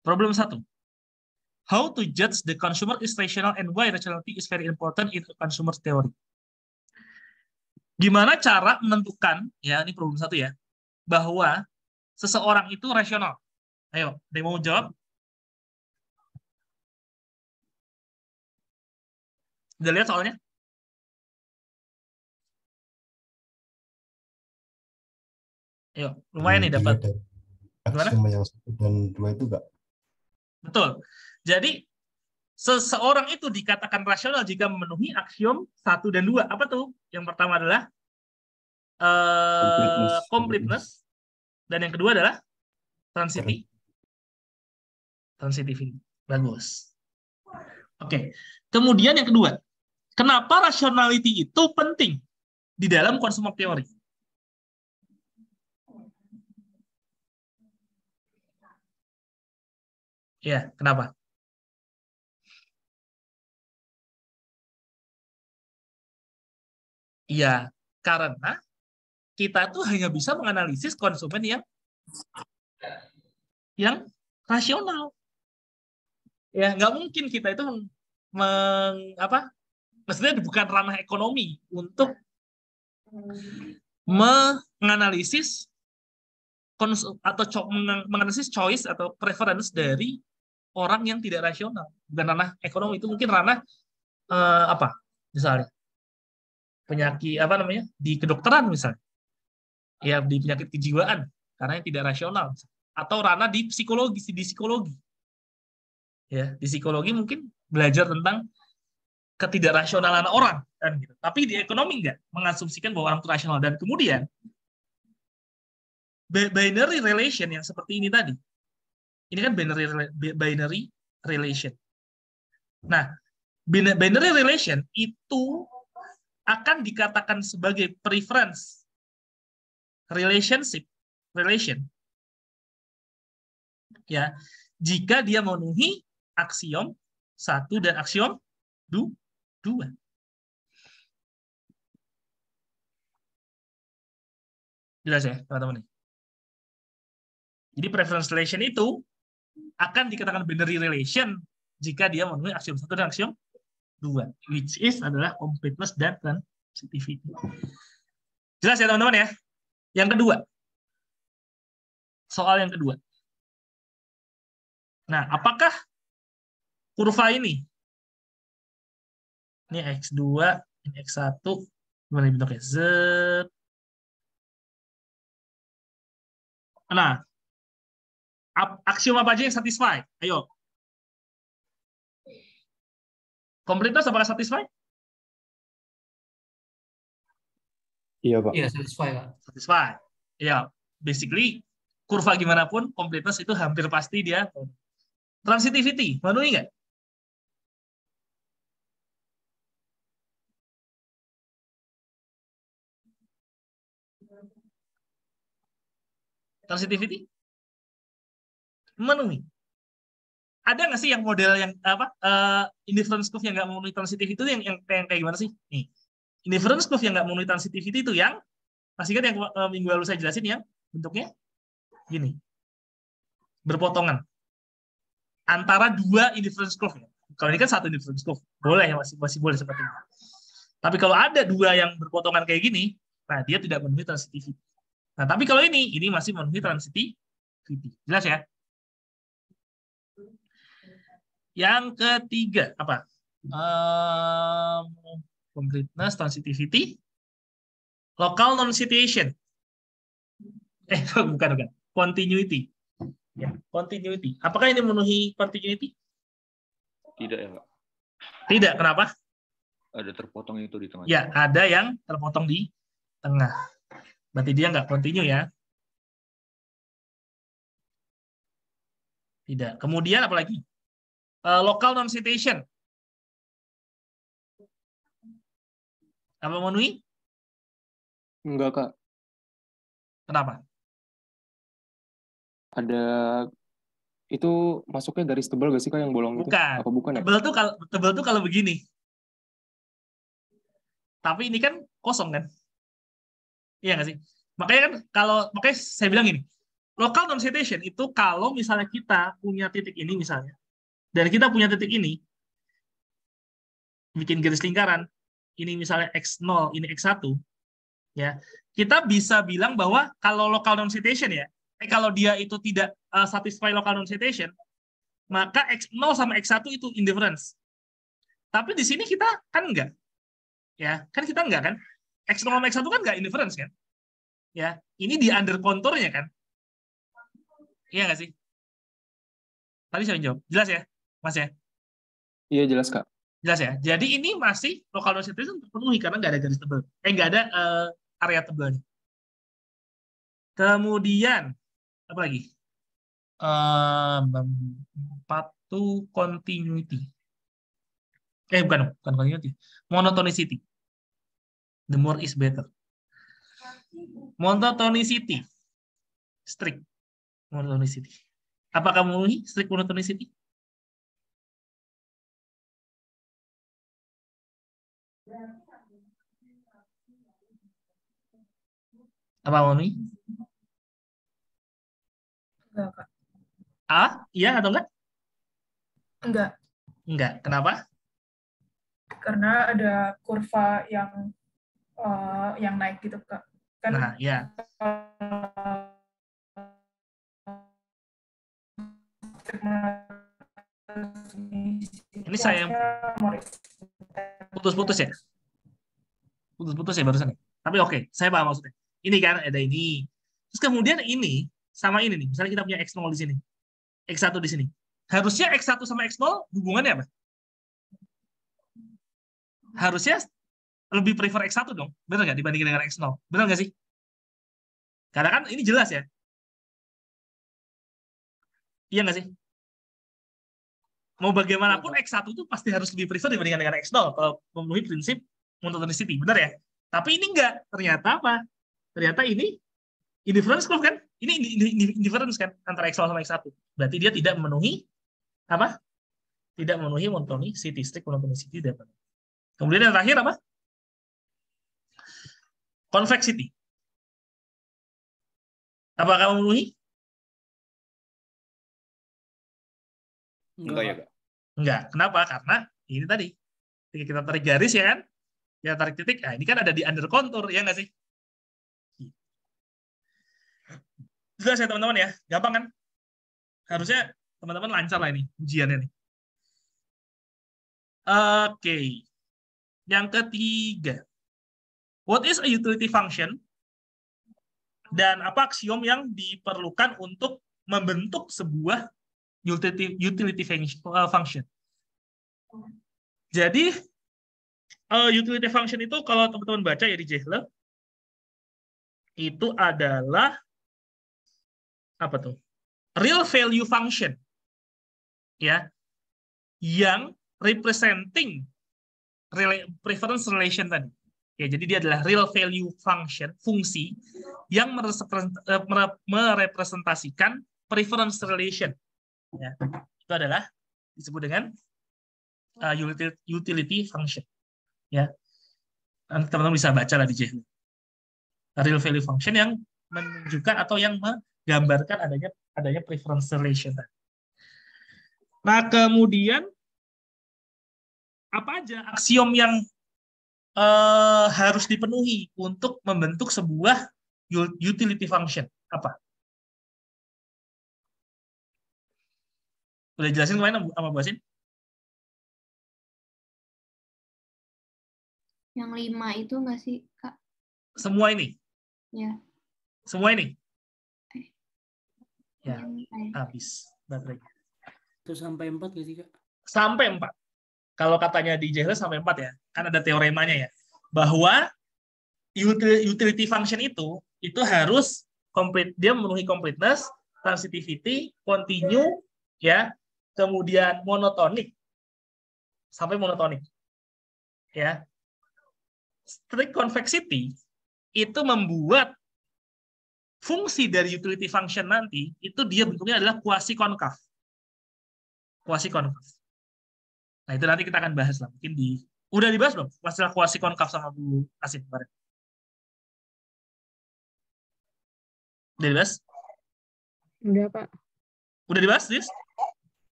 Problem 1. How to judge the consumer is rational and why rationality is very important in consumer theory. Gimana cara menentukan, ya ini problem 1 ya, bahwa seseorang itu rasional. Ayo, ada yang mau jawab? Udah lihat soalnya? Ayo, lumayan nih dapat. Aksiom yang 1 dan 2 itu enggak? Betul. Jadi, seseorang itu dikatakan rasional jika memenuhi aksiom 1 dan 2. Apa tuh? Yang pertama adalah completeness. Dan yang kedua adalah transitivity. Bagus. Oke. Kemudian yang kedua, kenapa rationality itu penting di dalam consumer theory? Ya, kenapa? Iya, karena kita tuh hanya bisa menganalisis konsumen yang rasional. Ya, nggak mungkin kita itu maksudnya bukan ranah ekonomi untuk menganalisis menganalisis choice atau preference dari orang yang tidak rasional. Bukan ranah ekonomi, itu mungkin ranah misalnya penyakit di kedokteran misalnya, ya di penyakit kejiwaan karena yang tidak rasional, atau ranah di psikologi, ya di psikologi mungkin belajar tentang ketidakrasionalan orang kan gitu. Tapi di ekonomi nggak mengasumsikan bahwa orang itu rasional. Dan kemudian binary relation yang seperti ini tadi, ini kan binary relation. Nah, binary relation itu akan dikatakan sebagai preference relation, ya, jika dia memenuhi aksiom 1 dan aksiom 2. Jelas ya, teman-teman? Jadi preference relation itu akan dikatakan binary relation jika dia memenuhi aksiom 1 dan aksiom 2, which is adalah completeness dan transitivity. Jelas ya, teman-teman ya? Yang kedua. Soal yang kedua. Nah, apakah kurva ini X2, ini X1, gimana bentuknya? Z. Nah, aksiom apa aja yang satisfy? Ayo. Completeness apakah satisfy? Iya, Pak. Iya, satisfy, Kak. Satisfy. Ya, basically kurva gimana pun completeness itu hampir pasti dia. Transitivity, memenuhi nggak? Transitivity? Memenuhi. Ada nggak sih yang model yang indifference curve yang nggak memenuhi transitivity itu yang kayak gimana sih? Nih, indifference curve yang nggak memenuhi transitivity itu yang masih kan yang minggu lalu saya jelasin yang bentuknya gini, berpotongan antara 2 indifference curve. Kalau ini kan 1 indifference curve, boleh ya, masih boleh seperti itu. Tapi kalau ada 2 yang berpotongan kayak gini, nah dia tidak memenuhi transitivity. Nah, tapi kalau ini masih memenuhi transitivity. Jelas ya? Yang ketiga apa? Completeness, transitivity, local non-situation. Bukan. Continuity. Ya, continuity. Apakah ini memenuhi continuity? Tidak ya, Pak. Tidak. Kenapa? Ada terpotong itu di tengah. Ya, ada yang terpotong di tengah. Berarti dia nggak continue ya. Tidak. Kemudian apa lagi? Local non-citation. Apa memenuhi? Enggak, Kak. Kenapa? Ada itu masuknya garis tebal gak sih, Kak, yang bolong itu? Bukan. Apa bukan ya? Tebal tuh kalau begini. Tapi ini kan kosong kan? Iya nggak sih? Makanya saya bilang gini, local non-citation itu kalau misalnya kita punya titik ini misalnya, dan kita punya titik ini, bikin garis lingkaran, ini misalnya X0, ini X1, ya, kita bisa bilang bahwa kalau local non-citation ya, kalau dia itu tidak satisfy local non-citation, maka X0 sama X1 itu indifference. Tapi di sini kita kan enggak. Ya, kan kita enggak kan? X0 sama X1 kan enggak indifference kan? Ya, ini di under konturnya kan? Iya nggak sih? Tadi saya jawab. Jelas ya, Mas ya? Iya, jelas, Kak. Jelas ya? Jadi ini masih local non-citation terpenuhi karena nggak ada garis tebal. Nggak ada area tebalnya. Kemudian, apa lagi? 4 continuity. Bukan continuity. Monotonicity. The more is better. Monotonicity. Strict monotonicity. Apakah memenuhi strict monotonicity? Apa memenuhi? Enggak, Kak. Iya atau enggak? Enggak. Enggak. Kenapa? Karena ada kurva yang naik gitu, Kak. Kan Nah, ya. Ini saya putus-putus ya? Putus-putus ya barusan. Tapi oke, saya paham maksudnya. Ini kan ada ini. Terus kemudian ini sama ini nih. Misalnya kita punya X0 di sini. X1 di sini. Harusnya X1 sama X0 hubungannya apa? Harusnya lebih prefer X1 dong. Benar nggak dibandingin dengan X0? Benar nggak sih? Karena kan ini jelas ya. Iya nggak sih? Mau bagaimanapun X1 itu pasti harus lebih prefer dibandingkan dengan X0 kalau memenuhi prinsip monotonicity. Benar ya? Tapi ini enggak. Ternyata apa? Ternyata ini indifference curve kan? Ini indifference kan antara X0 sama X1. Berarti dia tidak memenuhi apa? Tidak memenuhi monotonicity, strict monotonicity. Kemudian yang terakhir apa? Convexity. Apakah memenuhi? Enggak ya, Kak? Enggak. Kenapa? Karena ini tadi. Ketika kita tarik garis ya kan? Kita tarik titik. Nah, ini kan ada di under contour, ya nggak sih? Jelas ya teman-teman ya? Gampang kan? Harusnya teman-teman lancar lah ini ujiannya nih. Oke. Yang ketiga. What is a utility function? Dan apa aksiom yang diperlukan untuk membentuk sebuah utility function. Jadi utility function itu kalau teman-teman baca ya di Jehle itu adalah apa tuh? Real value function. Ya. Yang representing preference relation tadi. Ya, jadi dia adalah real value function, fungsi yang merepresentasikan preference relation. Ya, itu adalah disebut dengan utility function. Ya, nanti teman-teman bisa baca lah di Jehle. Real value function yang menunjukkan atau yang menggambarkan adanya preference relation. Nah, kemudian apa aja aksiom yang harus dipenuhi untuk membentuk sebuah utility function? Apa? Udah jelasin kemarin sama Bu Asin? Yang 5 itu nggak sih, Kak? Semua ini? Ya. Semua ini? Ya, Yang habis baterai. Itu sampai 4 nggak sih, Kak? Sampai 4. Kalau katanya di Jehle sampai 4 ya. Kan ada teoremanya ya. Bahwa utility function itu harus complete, dia memenuhi completeness, transitivity, continue, ya, kemudian monotonik, sampai monotonik. Ya. Strict convexity itu membuat fungsi dari utility function nanti itu dia bentuknya adalah quasi konkav. Quasi konkav. Nah, itu nanti kita akan bahas lah. Mungkin udah dibahas belum? Masalah quasi konkav sama Bu Asin kemarin. Udah dibahas? Udah, Pak. Udah dibahas, Dis?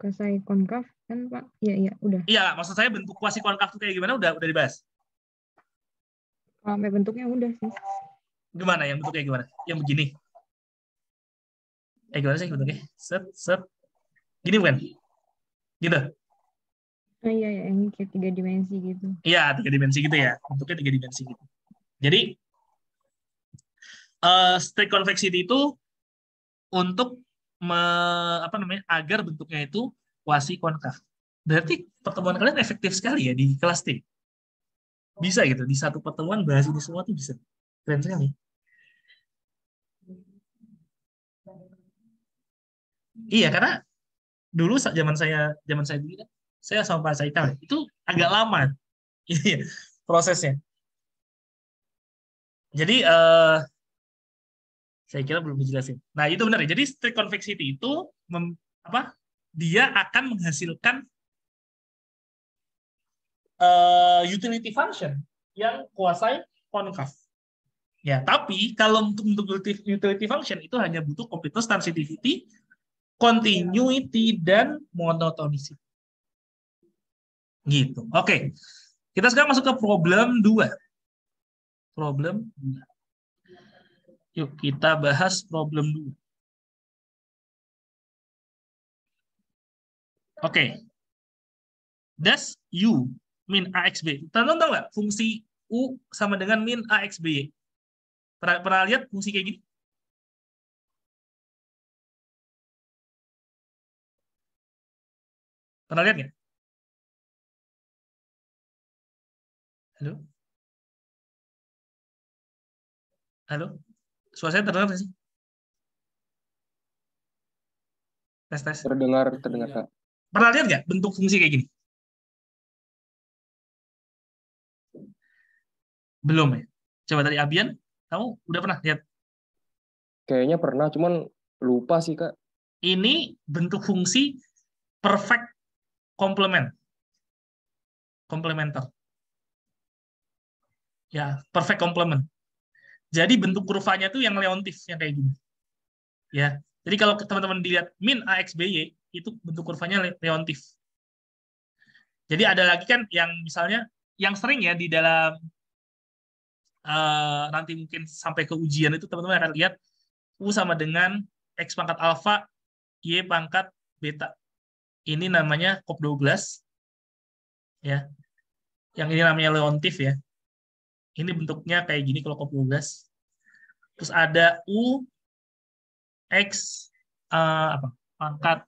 Quasi konkav kan, Pak? Iya, udah. Iya, maksud saya bentuk quasi konkav itu kayak gimana? Udah dibahas? Sampai bentuknya udah sih. Gimana yang bentuknya gimana? Yang begini? Gimana sih bentuknya? Set. Gini bukan? Gitu? Oh iya, yang kayak 3 dimensi gitu. Iya, 3 dimensi gitu ya. Bentuknya 3 dimensi gitu. Jadi, strict convexity itu untuk agar bentuknya itu quasi konkav. Berarti pertemuan kalian efektif sekali ya di kelas T. Bisa gitu, di satu pertemuan bahas ini semua tuh bisa. Keren sekali. Iya, karena dulu zaman saya dulu kan, saya sama Pak Saita itu agak lama prosesnya. Jadi saya kira belum dijelasin. Nah, itu benar ya. Jadi strict convexity itu dia akan menghasilkan utility function yang kuasai konkav. Ya, tapi kalau untuk utility function itu hanya butuh completeness, transitivity, continuity, dan monotonicity. Gitu. Oke. Kita sekarang masuk ke problem 2. Problem 2. Yuk, kita bahas problem 2. Oke. Does U min AXB. Teman-teman tahu nggak fungsi U sama dengan min AXB? Pernah lihat fungsi kayak gini? Pernah lihat nggak? Halo? Halo? Suara saya terdengar nggak sih? Tes. Terdengar, Kak. Pernah lihat nggak bentuk fungsi kayak gini? Belum ya? Coba dari Abian, kamu udah pernah lihat? Kayaknya pernah, cuman lupa sih, Kak. Ini bentuk fungsi perfect complement. Komplementer. Ya, perfect complement. Jadi bentuk kurvanya tuh yang leontif, yang kayak gini. Ya. Jadi kalau teman-teman dilihat min AXBY, itu bentuk kurvanya leontif. Jadi ada lagi kan yang misalnya, yang sering ya di dalam nanti mungkin sampai ke ujian itu teman-teman akan lihat U sama dengan X pangkat alfa, Y pangkat beta. Ini namanya Cobb-Douglas. Ya. Yang ini namanya leontif ya. Ini bentuknya kayak gini kalau Cobb-Douglas. Terus ada U X pangkat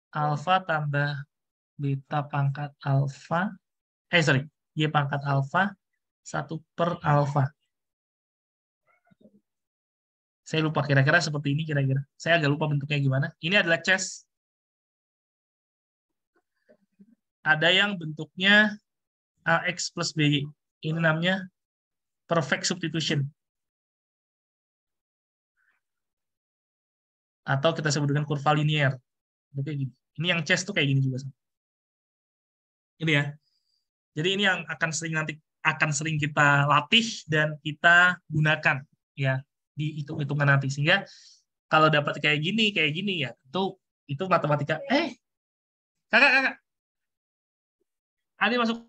alfa tambah beta pangkat alfa. Y pangkat alfa 1/alfa. Saya lupa kira-kira seperti ini kira-kira. Saya agak lupa bentuknya gimana. Ini adalah chess. Ada yang bentuknya AX plus BY. Ini namanya perfect substitution. Atau kita sebut dengan kurva linier. Ini yang chess tuh kayak gini juga. Ini ya. Jadi ini yang akan sering kita latih dan kita gunakan ya di hitung-hitungan nanti. Sehingga kalau dapat kayak gini ya itu matematika. Kakak. Adi masuk.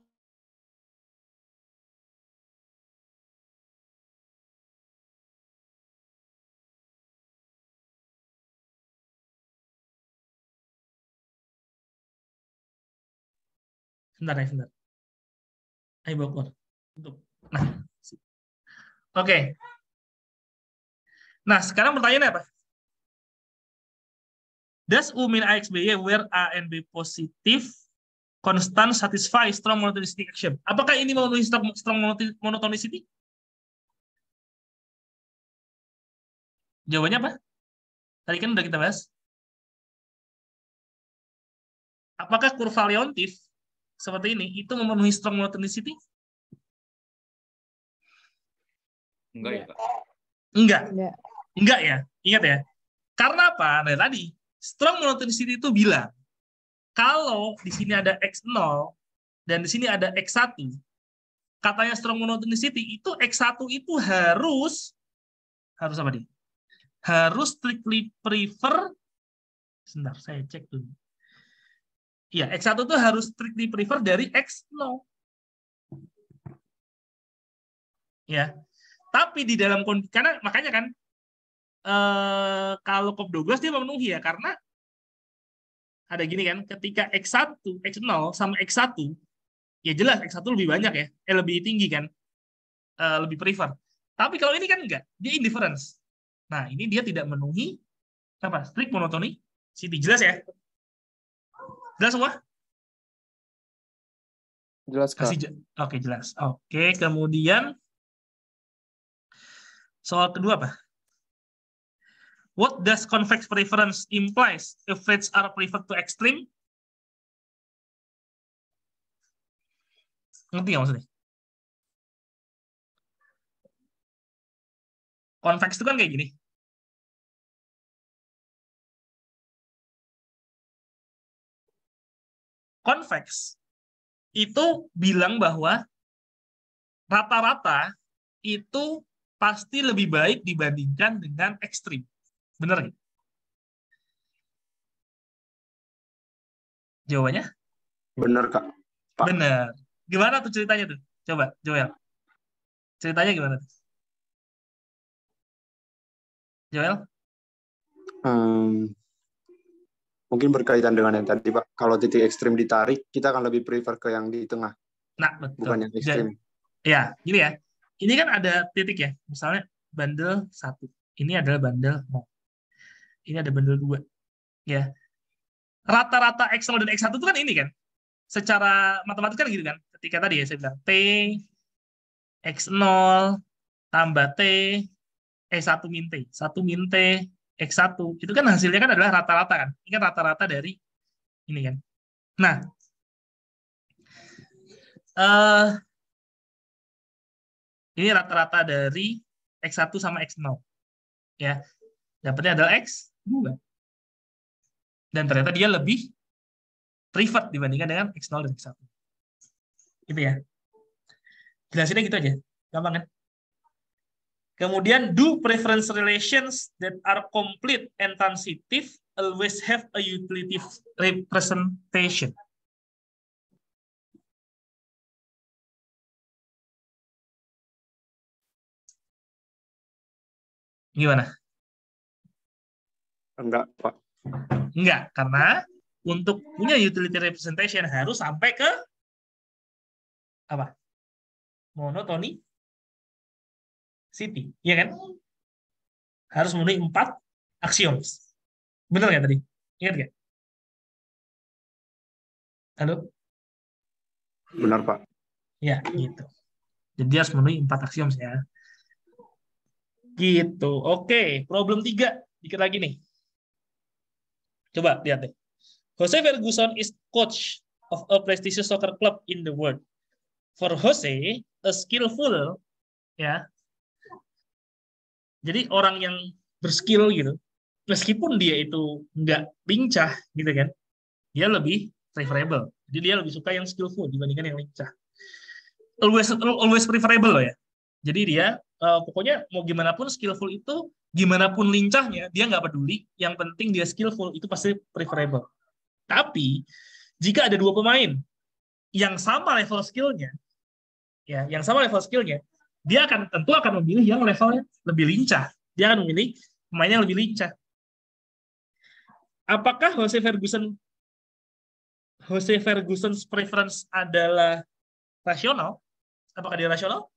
Sebentar. Ayo bawa keluar. Nah, oke. Nah, sekarang pertanyaannya apa? Does U min AXBY where A and B positive constant satisfy strong monotonicity action? Apakah ini memenuhi strong monotonicity? Jawabannya apa? Tadi kan udah kita bahas. Apakah kurva leontif seperti ini itu memenuhi strong monotonicity? Enggak ya, Kak? Enggak ya. Ingat ya. Karena apa? Nah, tadi strong monotonicity itu bilang kalau di sini ada X0 dan di sini ada X1, katanya strong monotonicity itu X1 itu harus apa nih? Harus strictly prefer. Sebentar, saya cek dulu. Iya, X1 itu harus strictly prefer dari X0. Ya. Tapi di dalam karena makanya kan kalau Cobb-Douglas dia memenuhi ya, karena ada gini kan, ketika X1, X0 sama X1, ya jelas X1 lebih banyak ya, lebih tinggi kan, lebih prefer. Tapi kalau ini kan enggak, dia indifference. Nah, ini dia tidak memenuhi apa? Strict monotonicity. Jelas ya? Jelas semua? Jelas, Kak. Oke, jelas. Oke, kemudian soal kedua apa? What does convex preference implies if rates are preferred to extreme? Ngerti nggak maksudnya? Convex itu kan kayak gini. Convex itu bilang bahwa rata-rata itu pasti lebih baik dibandingkan dengan ekstrim. Benar nggak? Jawabannya? Benar, Kak. Pak. Benar. Gimana tuh ceritanya tuh? Coba, Joel. Ceritanya gimana tuh? Joel? Mungkin berkaitan dengan yang tadi, Pak. Kalau titik ekstrim ditarik, kita akan lebih prefer ke yang di tengah. Nah, betul. Bukan yang ekstrim. Ya, gini ya. Ini kan ada titik ya. Misalnya bandel 1. Ini adalah bandel 0. Ini ada bandel 2. Ya. Rata-rata X0 dan X1 itu kan ini kan. Secara matematika kan gitu kan. Ketika tadi ya saya bilang T X0 tambah T 1 min T. 1 min T X1. Itu kan hasilnya kan adalah rata-rata kan. Ini kan rata-rata dari ini kan. Nah, ini rata-rata dari X1 sama X0. Ya. Dapatnya adalah X2. Dan ternyata dia lebih preferred dibandingkan dengan X0 dan X1. Gitu ya. Jelasinnya gitu aja. Gampang kan? Kemudian, do preference relations that are complete and transitive always have a utility representation. Gimana? Enggak, Pak. Enggak, karena untuk punya utility representation harus sampai ke apa? Monotonicity, ya kan? Harus memenuhi 4 axioms. Benar nggak tadi? Ingat nggak? Halo? Benar, Pak. Ya, gitu. Jadi harus memenuhi 4 axioms ya. Gitu. Oke, problem 3. Dikit lagi nih. Coba lihat deh. Jose Ferguson is coach of a prestigious soccer club in the world. For Jose, a skillful, ya. Jadi orang yang berskill gitu, meskipun dia itu nggak lincah gitu kan, dia lebih preferable. Jadi dia lebih suka yang skillful dibandingkan yang lincah. Always preferable loh ya. Jadi dia pokoknya mau gimana pun skillful itu, gimana pun lincahnya, dia nggak peduli. Yang penting dia skillful, itu pasti preferable. Tapi, jika ada 2 pemain yang sama level skillnya, ya, yang sama level skillnya, dia tentu akan memilih yang levelnya lebih lincah. Dia akan memilih pemain yang lebih lincah. Apakah Jose Ferguson's preference adalah rasional? Apakah dia rasional?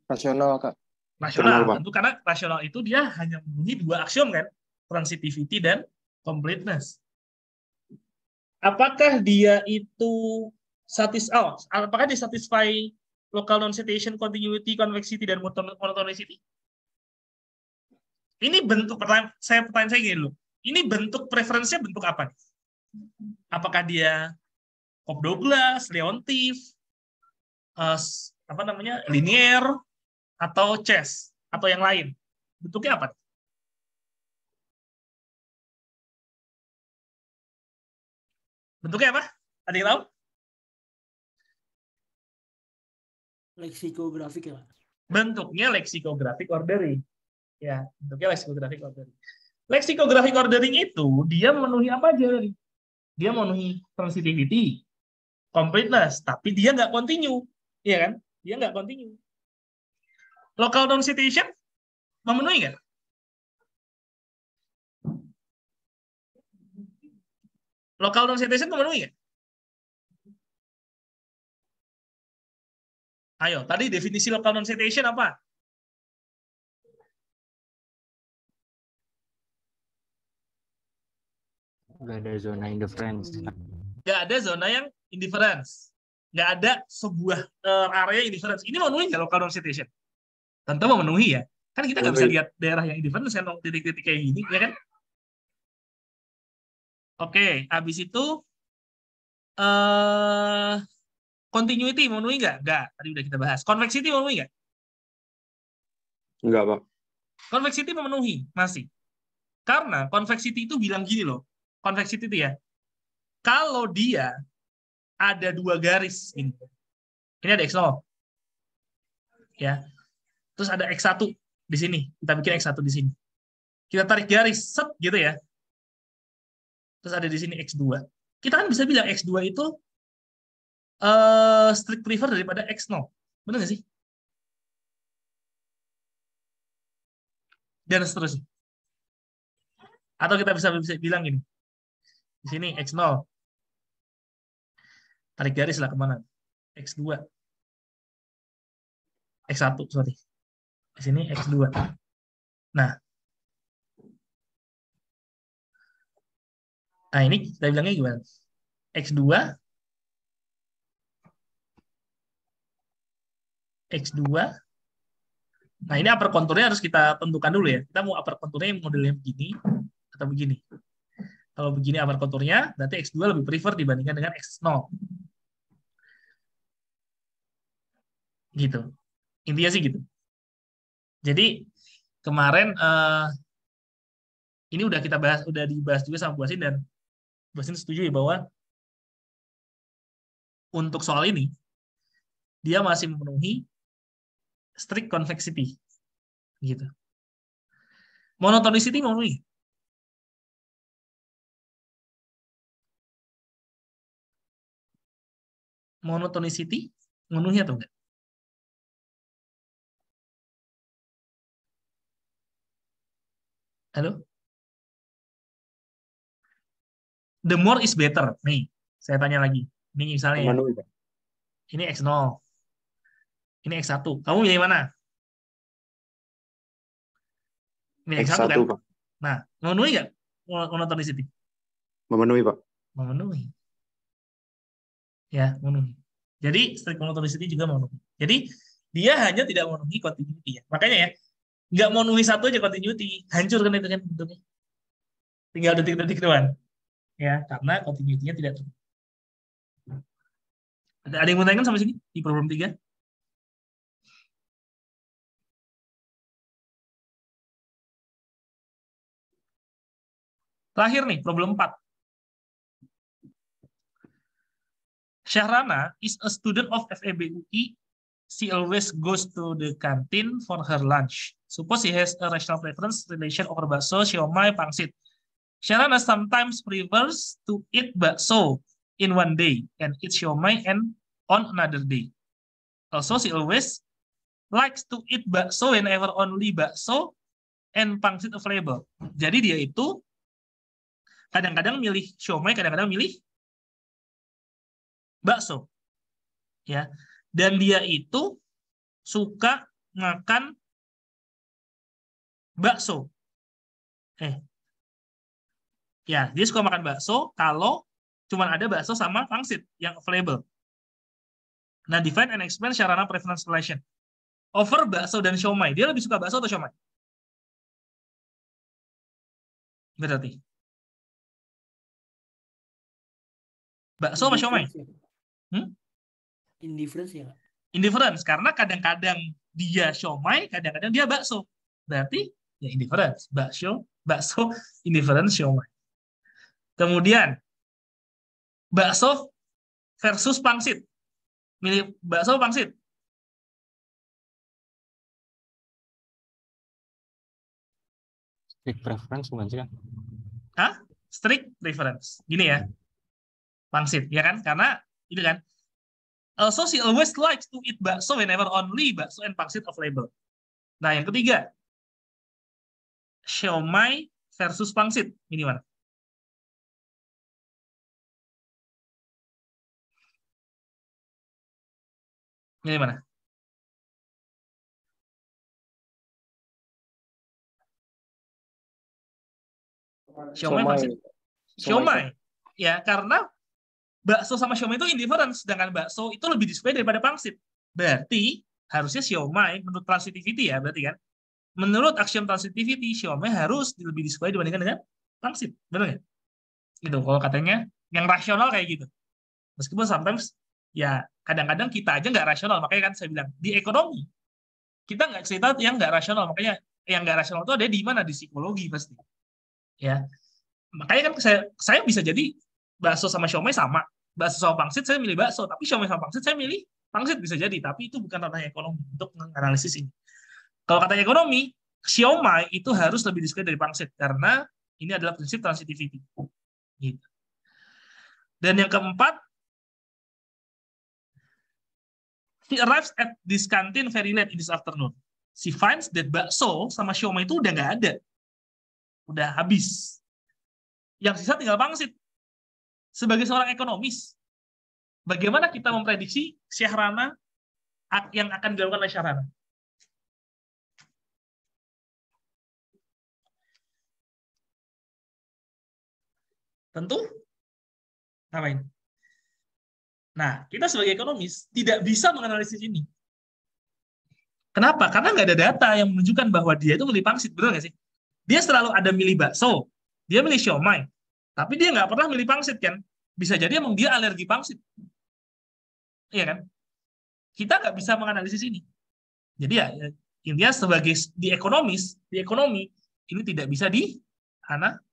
Rasional, Kak. Rasional, Pak. tentu karena rasional itu dia hanya memenuhi 2 aksiom kan, transitivity dan completeness. Apakah dia itu apakah dia satisfy local non-citation, continuity, convexity, dan monotonicity? Ini bentuk pertanyaan saya gini dulu. Ini bentuk preferensinya bentuk apa nih? Apakah dia Cobb-Douglas, Leontief, linear, atau chess, atau yang lain? Bentuknya apa? Bentuknya apa? Ada yang tahu? Leksikografik ya, Pak. Bentuknya leksikografik ordering. Ya, bentuknya leksikografik ordering. Leksikografik ordering itu dia memenuhi apa aja? Dia memenuhi transitivity, completeness, tapi dia nggak continue, iya kan? Dia nggak continue. Local non-citation memenuhi nggak? Local non-citation memenuhi nggak? Ayo, tadi definisi local non-citation apa? Nggak ada zona indifference. Nggak ada zona yang indifference. Nggak ada sebuah area indifference. Ini memenuhi nggak local non-citation? Tentu memenuhi ya. Kan kita nggak bisa lihat daerah yang indifference kan, titik-titik kayak gini, ya kan? Oke, habis itu continuity memenuhi nggak? Nggak, tadi udah kita bahas. Convexity memenuhi nggak? Enggak, Pak. Convexity memenuhi, masih. Karena convexity itu bilang gini loh, convexity itu ya, kalau dia ada 2 garis, ini ada X0, ya, terus ada X1 di sini, kita bikin X1 di sini, kita tarik garis, set gitu ya, terus ada di sini X2, kita kan bisa bilang X2 itu strict prefer daripada X0, benar nggak sih? Dan seterusnya. Atau kita bisa bilang gini, di sini X0, tarik garis lah kemana? X2, X1, sorry. Di sini X2. Nah, ini kita bilangnya gimana? X2, X2. Nah, ini upper konturnya harus kita tentukan dulu ya. Kita mau upper konturnya modelnya begini atau begini. Kalau begini upper konturnya, berarti X2 lebih prefer dibandingkan dengan X0. Gitu. Intinya sih gitu. Jadi kemarin ini udah kita bahas, udah dibahas juga sama Bu Asin, dan Bu Asin setuju ya bahwa untuk soal ini dia masih memenuhi strict convexity. Gitu. Monotonicity memenuhi. Monotonicity memenuhi atau enggak? Halo? The more is better. Nih, saya tanya lagi. Ini misalnya ya. Ini X0. Ini X1. Kamu pilih mana? Ini X1 kan? Pak. Nah, memenuhi nggak monotonicity? Memenuhi, Pak. Memenuhi. Ya, memenuhi. Jadi, strict monotonicity juga memenuhi. Jadi, dia hanya tidak memenuhi continuity ya. Makanya ya, nggak memenuhi satu aja continuity, hancur kan itu kan bentuknya. Tinggal detik-detik doang. Ya, karena continuity-nya tidak terpenuhi. Ada yang mau tanyakan sampai sini di problem 3? Terakhir nih, problem 4. Syahrana is a student of FEBUI. She always goes to the canteen for her lunch. Suppose she has a rational preference relation over bakso, siomay, pangsit. Syahrana sometimes prefers to eat bakso in one day and eat siomay and on another day. Also, she always likes to eat bakso whenever only bakso and pangsit available. Jadi dia itu kadang-kadang milih siomay, kadang-kadang milih bakso. Ya. Dan dia itu suka makan bakso. Ya, dia suka makan bakso kalau cuma ada bakso sama pangsit yang available. Nah, define and explain Syahrana preference relation. Over bakso dan siomay. Dia lebih suka bakso atau siomay? Berarti. Bakso sama siomay? Indifference ya, Kak? Indifference, karena kadang-kadang dia siomay, kadang-kadang dia bakso. Berarti ya indifference. Bakso, indifference, siomay. Kemudian, bakso versus pangsit. Milih bakso pangsit? Strict preference bukan sih, kan? Hah? Strict preference. Gini ya. Pangsit, ya kan? Karena itu kan. Also, she always likes to eat bakso whenever only bakso and pangsit available. Nah, yang ketiga. Siomay versus pangsit. Ini mana? Ini mana? Siomay pangsit. Siomay. Ya, karena bakso sama siomay itu indifference, sedangkan bakso itu lebih disukai daripada pangsit. Berarti harusnya siomay menurut transitivity ya, berarti kan. menurut axiom transitivity, Xiaomi harus lebih disukai dibandingkan dengan pangsit. Benar nggak? Gitu. Kalau katanya yang rasional kayak gitu. Meskipun sometimes ya kadang-kadang kita aja nggak rasional. Makanya kan saya bilang di ekonomi kita nggak cerita yang nggak rasional. Makanya yang nggak rasional itu ada di mana? Di psikologi pasti. Ya. Makanya kan saya bisa jadi bakso sama siomay sama. Bakso sama pangsit saya milih bakso, tapi siomay sama pangsit saya milih pangsit bisa jadi. Tapi itu bukan ranah ekonomi untuk menganalisis ini. Kalau katanya ekonomi, siomay itu harus lebih disukai dari pangsit karena ini adalah prinsip transitivity. Gitu. Dan yang keempat, she arrives at this canteen very late in this afternoon. She finds that bakso sama siomay itu udah nggak ada. Udah habis. Yang sisa tinggal pangsit. Sebagai seorang ekonomis, bagaimana kita memprediksi Syahrana yang akan dilakukan oleh Syahrana? Tentu ngapain? Nah, kita sebagai ekonomis tidak bisa menganalisis ini. Kenapa? Karena nggak ada data yang menunjukkan bahwa dia itu milih pangsit, betul nggak sih? Dia selalu ada milih bakso, dia milih siomay, tapi dia nggak pernah milih pangsit kan? Bisa jadi emang dia alergi pangsit, iya kan? Kita nggak bisa menganalisis ini. Jadi ya intinya sebagai di ekonomi ini tidak bisa dianalisis.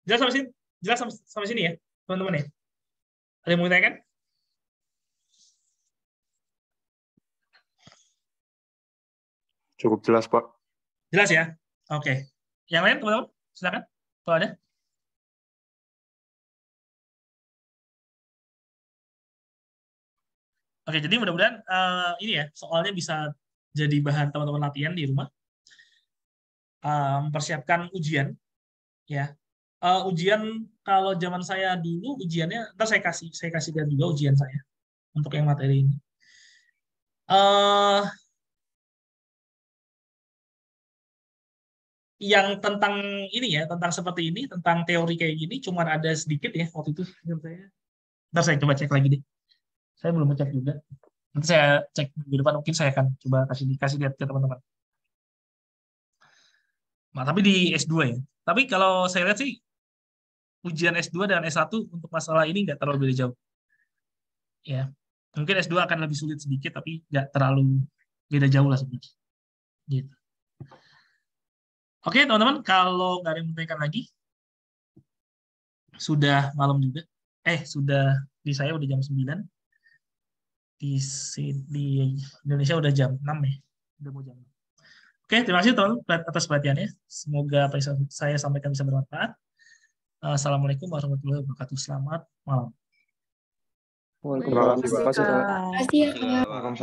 Jelas sampai sini? Jelas sampai sini ya, teman-teman ya? Ada yang mau ditanyakan? Cukup jelas, Pak. Jelas ya? Oke. Yang lain, teman-teman? Silakan. Kalau ada. Oke, jadi mudah-mudahan ini ya, soalnya bisa jadi bahan teman-teman latihan di rumah. Mempersiapkan ujian. Ya. Ujian kalau zaman saya dulu ujiannya, ntar saya kasih lihat juga ujian saya untuk yang materi ini. Yang tentang ini ya, tentang seperti ini, tentang teori kayak gini, cuma ada sedikit ya waktu itu. Ntar saya coba cek lagi deh. Saya belum ngecek juga. Nanti saya cek minggu depan, mungkin saya akan coba kasih lihat ke teman-teman. Nah, tapi di S2 ya. Tapi kalau saya lihat sih, ujian S2 dan S1 untuk masalah ini nggak terlalu beda jauh. Ya, mungkin S2 akan lebih sulit sedikit, tapi nggak terlalu beda jauh lah sebenarnya. Gitu. Oke, teman-teman, kalau nggak ada yang mau tanyakan lagi, sudah malam juga. Sudah di saya udah jam 9. Di Indonesia udah jam 6 ya. Udah mau jam 6. Oke, terima kasih teman-teman atas perhatiannya. Semoga apa yang saya sampaikan bisa bermanfaat. Assalamualaikum warahmatullahi wabarakatuh. Selamat malam. Terima kasih, Pak. Terima kasih ya, Kak.